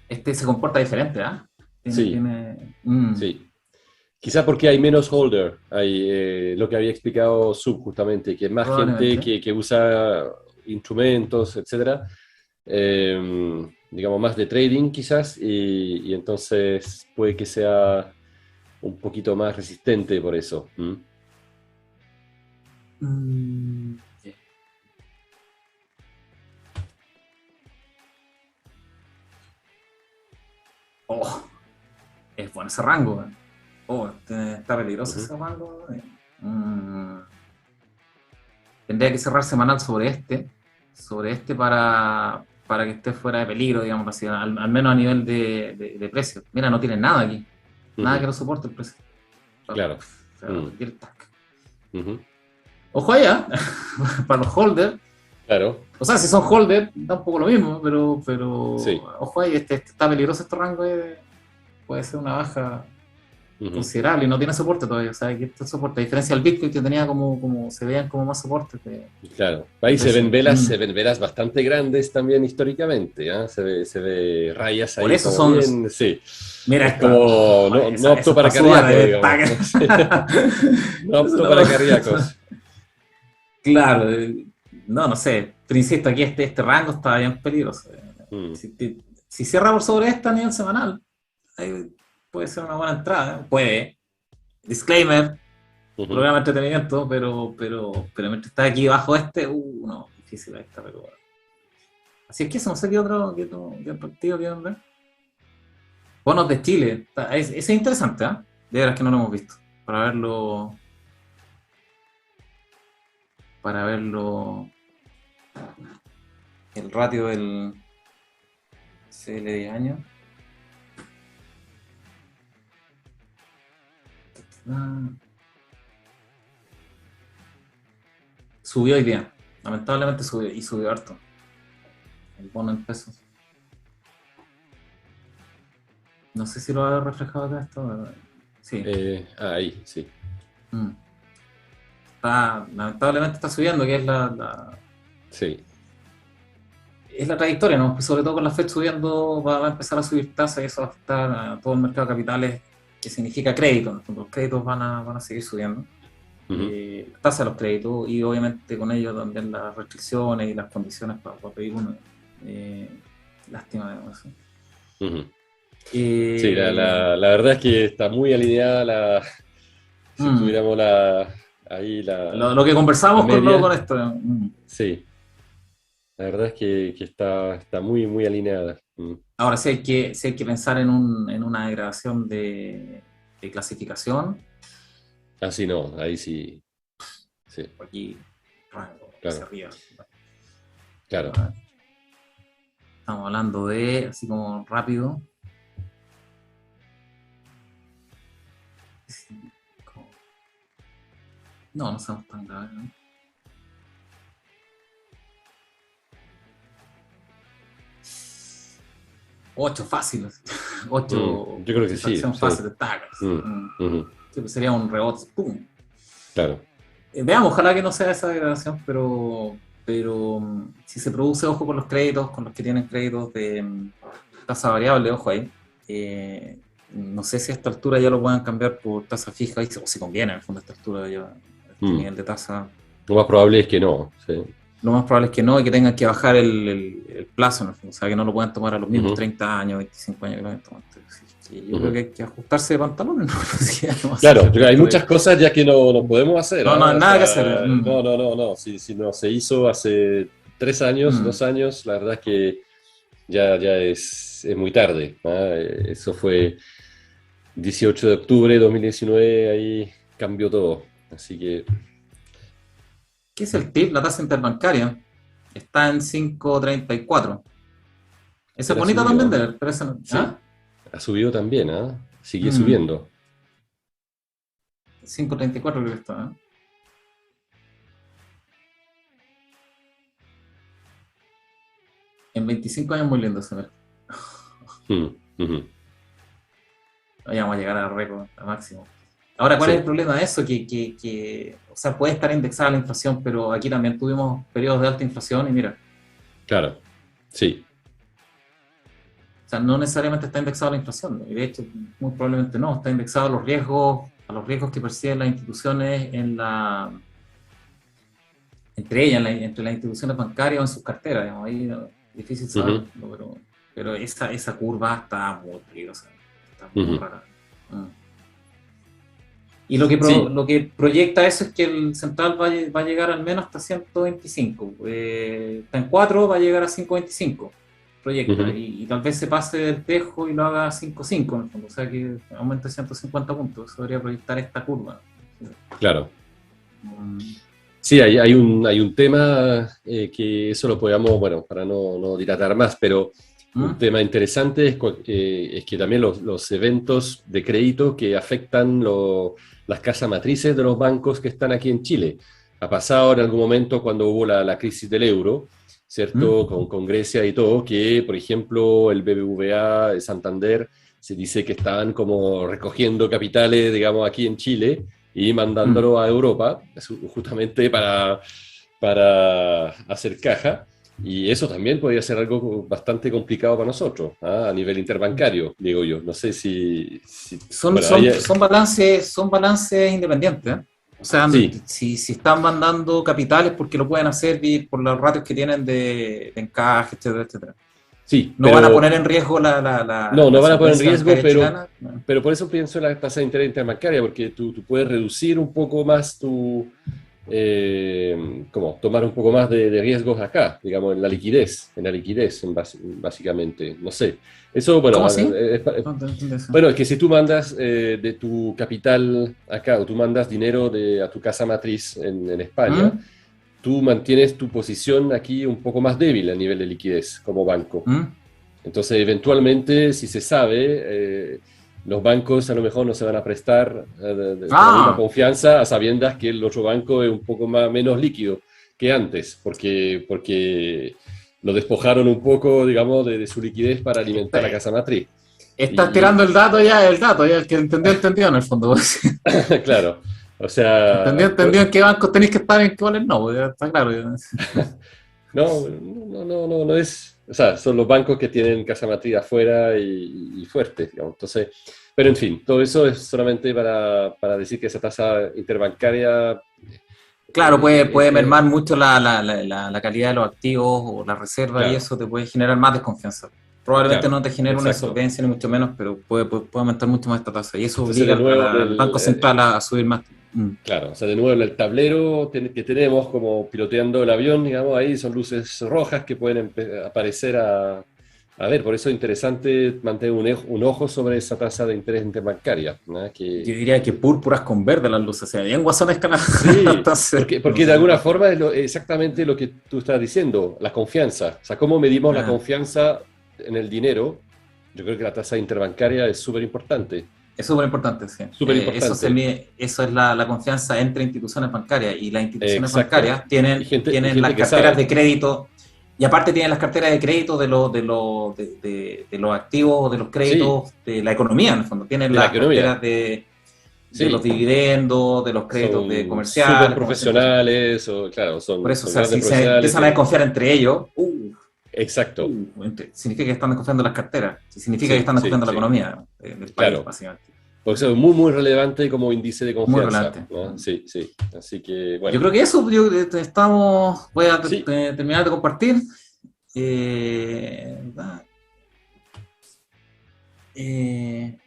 A: Este se comporta diferente,
B: Sí. Quizás porque hay menos holder, hay lo que había explicado Sub justamente, que es más gente que usa instrumentos, etcétera, digamos más de trading quizás, y entonces puede que sea un poquito más resistente por eso.
A: Es bueno ese rango. Está peligroso ese rango. Tendría que cerrar semanal sobre este para que esté fuera de peligro, digamos así, al menos a nivel de precio. Mira, no tiene nada aquí. Nada que lo soporte el precio.
B: Claro.
A: Ojo allá, para los holders.
B: Claro.
A: O sea, si son holders, da un poco lo mismo, pero
B: sí.
A: Ojo ahí, está peligroso este rango. Puede ser una baja considerable y no tiene soporte todavía. O sea, aquí está el soporte. A diferencia del Bitcoin que tenía como se veían como más soportes.
B: Claro, ahí se ven velas bastante grandes también históricamente, ¿eh? Se ve rayas
A: Por
B: ahí
A: eso
B: como
A: son.
B: bien, sí.
A: Mira
B: Es
A: esta.
B: como, no, no apto
A: Esa
B: para
A: está sudada
B: cardíacos,
A: de
B: digamos. No
A: Eso
B: apto para cardíacos.
A: Claro, no sé. Pero insisto, aquí este rango está bien peligroso.
B: Mm,
A: Si cierra por sobre esta a nivel semanal, ahí puede ser una buena entrada. Puede. Disclaimer,
B: ujú.
A: programa de entretenimiento, pero mientras está aquí bajo no, difícil esta, pero bueno. Así es que eso, no sé qué otro activo quieren ver. Bonos de Chile, ese es interesante, ¿eh? De veras que no lo hemos visto. Para verlo, el ratio del CL de año. Ah, subió hoy día, lamentablemente subió, y subió harto. El bono en pesos. No sé si lo ha reflejado acá esto, ¿verdad? Sí.
B: Ahí, sí.
A: Mm. Lamentablemente está subiendo, que
B: Sí.
A: es la trayectoria, ¿no? Sobre todo con la Fed subiendo, va a empezar a subir tasas y eso va a afectar a todo el mercado de capitales, que significa crédito, ¿no? Los créditos van a seguir subiendo,
B: Ujú,
A: las tasas de los créditos y obviamente con ello también las restricciones y las condiciones para pedir uno. Eh, Lástima, digamos, ¿sí?
B: ujú. Sí,
A: Eh,
B: la verdad es que está muy alineada si
A: mm,
B: tuviéramos ahí
A: lo que
B: la
A: conversamos con
B: media,
A: esto.
B: sí, la verdad es que está muy, muy alineada. Mm.
A: Ahora sí hay que pensar en una degradación de clasificación.
B: Así no, ahí sí, sí,
A: Aquí, rango hacia
B: claro,
A: arriba.
B: claro.
A: Estamos hablando de, así como rápido, no somos tan graves, ¿no? 8 fáciles, ocho
B: Yo creo que sí,
A: extracción
B: sí.
A: fácil de tags.
B: Mm, ujú,
A: Sí, pues sería un rebote, ¡pum!
B: claro.
A: Veamos, ojalá que no sea esa degradación, pero si se produce, ojo con los créditos, con los que tienen créditos de tasa variable, ojo ahí. No sé si a esta altura ya lo puedan cambiar por tasa fija, o si conviene, en el fondo, a esta altura, ya, a este
B: Mm.
A: nivel de tasa.
B: Lo más probable es que no, sí.
A: Lo más probable es que no y que tengan que bajar el plazo, en el fondo, o sea, que no lo puedan tomar a los mismos
B: Ujú,
A: 30 años, 25 años que lo han tomado. Sí, yo creo
B: ujú.
A: que hay que ajustarse de pantalones, ¿no? Si ya no va a
B: Claro,
A: seguir
B: yo creo que hay
A: dentro
B: muchas
A: de.
B: cosas ya que no podemos hacer,
A: No, no,
B: ¿ah? O
A: nada que hacer.
B: sea, no. Si no se hizo hace 3 años,
A: Mm.
B: 2 años, la verdad es que ya es muy tarde, ¿ah? Eso fue 18 de octubre de 2019, ahí cambió todo. Así que,
A: ¿Qué es el TIP? La tasa interbancaria. Está en 5,34. Esa es
B: pero ha
A: bonita
B: subido,
A: también
B: ¿ah?
A: de ver, pero esa no.
B: Sí,
A: ¿Ah?
B: ha subido también, ¿ah? Sigue
A: Mm,
B: subiendo.
A: 5,34 creo que está. En 25 años muy lindo ese ver.
B: Mm, ujú.
A: Ya vamos a llegar a récord, a máximo. Ahora, ¿cuál es el
B: Sí,
A: problema de eso? O sea, puede estar indexada la inflación, pero aquí también tuvimos periodos de alta inflación y mira,
B: claro, sí.
A: o sea, no necesariamente está indexado a la inflación, ¿no? Y de hecho, muy probablemente no, está indexado a los riesgos que perciben las instituciones entre ellas, entre las instituciones bancarias o en sus carteras, digamos, ahí difícil saberlo,
B: Ujú,
A: pero esa curva está muy peligrosa, está muy
B: ujú.
A: rara. Mm. Y lo
B: Sí.
A: que proyecta eso es que el central va a llegar al menos hasta 125. Está en 4, va a llegar a 5,25. Proyecta.
B: Ujú.
A: Y tal vez se pase del tejo y lo haga a 5,5 en el fondo. O sea que aumente 150 puntos. Eso debería proyectar esta curva.
B: Claro.
A: Mm.
B: Sí, hay un tema que eso lo podamos, bueno, para no dilatar más, pero un
A: ¿Mm?
B: tema interesante es que también los eventos de crédito que afectan las casas matrices de los bancos que están aquí en Chile. Ha pasado en algún momento cuando hubo la crisis del euro, ¿cierto? Con Grecia y todo, que por ejemplo el BBVA de Santander se dice que están como recogiendo capitales, digamos, aquí en Chile y mandándolo a Europa, justamente para hacer caja. Y eso también podría ser algo bastante complicado para nosotros, ¿ah? A nivel interbancario, digo yo. No sé bueno,
A: son balances independientes, ¿eh? O sea,
B: sí,
A: si están mandando capitales porque lo pueden hacer por los ratios que tienen de encaje, etcétera, etcétera.
B: sí,
A: ¿No van a poner en riesgo
B: no
A: la
B: van a poner en
A: solvencia
B: riesgo,
A: bancaria chilena? No.
B: pero por eso pienso en la tasa de interés interbancaria, porque tú puedes reducir un poco más como tomar un poco más de riesgos acá, digamos, en la liquidez, básicamente, no sé. Eso, bueno,
A: ¿Cómo así? No entiendo eso.
B: bueno, es que si tú mandas de tu capital acá o tú mandas dinero a tu casa matriz en España,
A: ¿Mm?
B: tú mantienes tu posición aquí un poco más débil a nivel de liquidez como banco.
A: ¿Mm?
B: Entonces, eventualmente, si se sabe, los bancos a lo mejor no se van a prestar con la misma
A: Ah,
B: confianza a sabiendas que el otro banco es un poco menos líquido que antes, porque lo despojaron un poco, digamos, de su liquidez para alimentar la casa matriz.
A: estás
B: Y,
A: tirando el dato, ya el que entendió en el fondo.
B: claro, o sea,
A: Entendió en qué bancos tenéis que estar y en cuáles no, pues, ya está claro. Ya.
B: no es, o sea, son los bancos que tienen casa matriz afuera y fuertes, digamos. Entonces, pero en fin, todo eso es solamente para decir que esa tasa interbancaria
A: Claro, puede
B: eh,
A: mermar mucho la calidad de los activos o la reserva y
B: claro,
A: eso te puede generar más desconfianza. Probablemente
B: claro,
A: no te genere una
B: exacto.
A: insolvencia ni mucho menos, pero puede aumentar mucho más esta tasa y eso
B: Entonces, de
A: obliga
B: nuevo,
A: al Banco Central a subir más. Mm.
B: claro, o sea, de nuevo en el tablero que tenemos como piloteando el avión, digamos, ahí son luces rojas que pueden aparecer a ver. Por eso es interesante mantener un ojo sobre esa tasa de interés interbancaria, ¿no?
A: Yo diría que púrpuras con verde las luces, o sea, bien guasones que
B: Sí,
A: entonces, no
B: porque de
A: sé.
B: alguna forma es exactamente lo que tú estás diciendo, la confianza. O sea, cómo medimos la
A: Ah,
B: confianza en el dinero. Yo creo que la tasa interbancaria es súper importante,
A: es súper importante, sí.
B: súper
A: Eso se
B: importante.
A: mide, eso es la confianza entre instituciones bancarias y las instituciones
B: Exacto.
A: bancarias tienen
B: Gente
A: las
B: que
A: carteras
B: sabe.
A: de crédito y aparte tienen las carteras de crédito de los activos o de los
B: Sí,
A: créditos de la economía, en el fondo. Tienen
B: de la
A: las
B: economía.
A: carteras de los
B: Sí,
A: dividendos, de los créditos de
B: son súper
A: comerciales, comercio internacional.
B: profesionales, o claro,
A: Por eso, o
B: son
A: sea,
B: grandes
A: si se
B: profesionales.
A: empiezan a desconfiar entre ellos,
B: Exacto.
A: significa que están desconfiando las carteras, significa que
B: Sí,
A: están
B: sí,
A: desconfiando la
B: sí,
A: economía del país,
B: claro.
A: básicamente.
B: Por eso es muy, muy relevante como índice de
A: Muy
B: confianza,
A: relevante.
B: ¿no? Sí, sí. Así que,
A: Yo
B: bueno.
A: creo que eso, voy a
B: Sí,
A: terminar de compartir. Eh,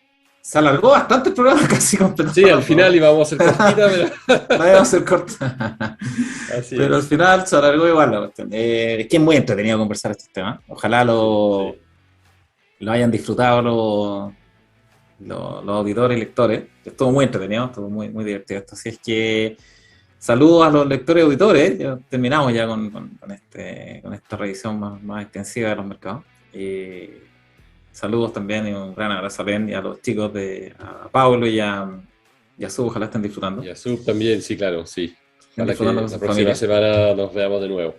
A: Se alargó bastante el programa, casi
B: sí, al
A: completado,
B: final
A: ¿no?
B: íbamos a hacer cortita, pero
A: La voy a hacer corta.
B: así
A: Pero al
B: es.
A: final se alargó igual la cuestión. Es que es muy entretenido conversar estos temas. Ojalá
B: Sí, sí.
A: lo hayan disfrutado los auditores y lectores. Estuvo muy entretenido, estuvo muy divertido esto. Así es que saludos a los lectores y auditores. Ya terminamos ya con esta revisión más extensiva de los mercados. Saludos también y un gran abrazo a Ben y a los chicos a Pablo y a Su, ojalá estén disfrutando.
B: Y a Sub también, sí, claro, sí.
A: Estén
B: Ojalá
A: disfrutando
B: que
A: con
B: la
A: su
B: próxima
A: familia.
B: semana nos veamos de nuevo.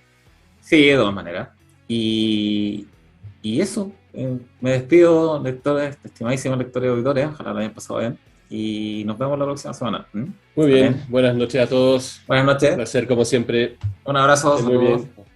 A: Sí, de todas maneras. Y, y eso, me despido, lectores, estimadísimos lectores y auditores, ojalá lo hayan pasado bien. Y nos vemos la próxima semana. ¿Mm?
B: Muy
A: ¿Está bien?
B: bien, buenas noches a todos.
A: Buenas
B: Un
A: noches,
B: placer como siempre.
A: un abrazo,
B: Estén muy
A: saludos.
B: bien.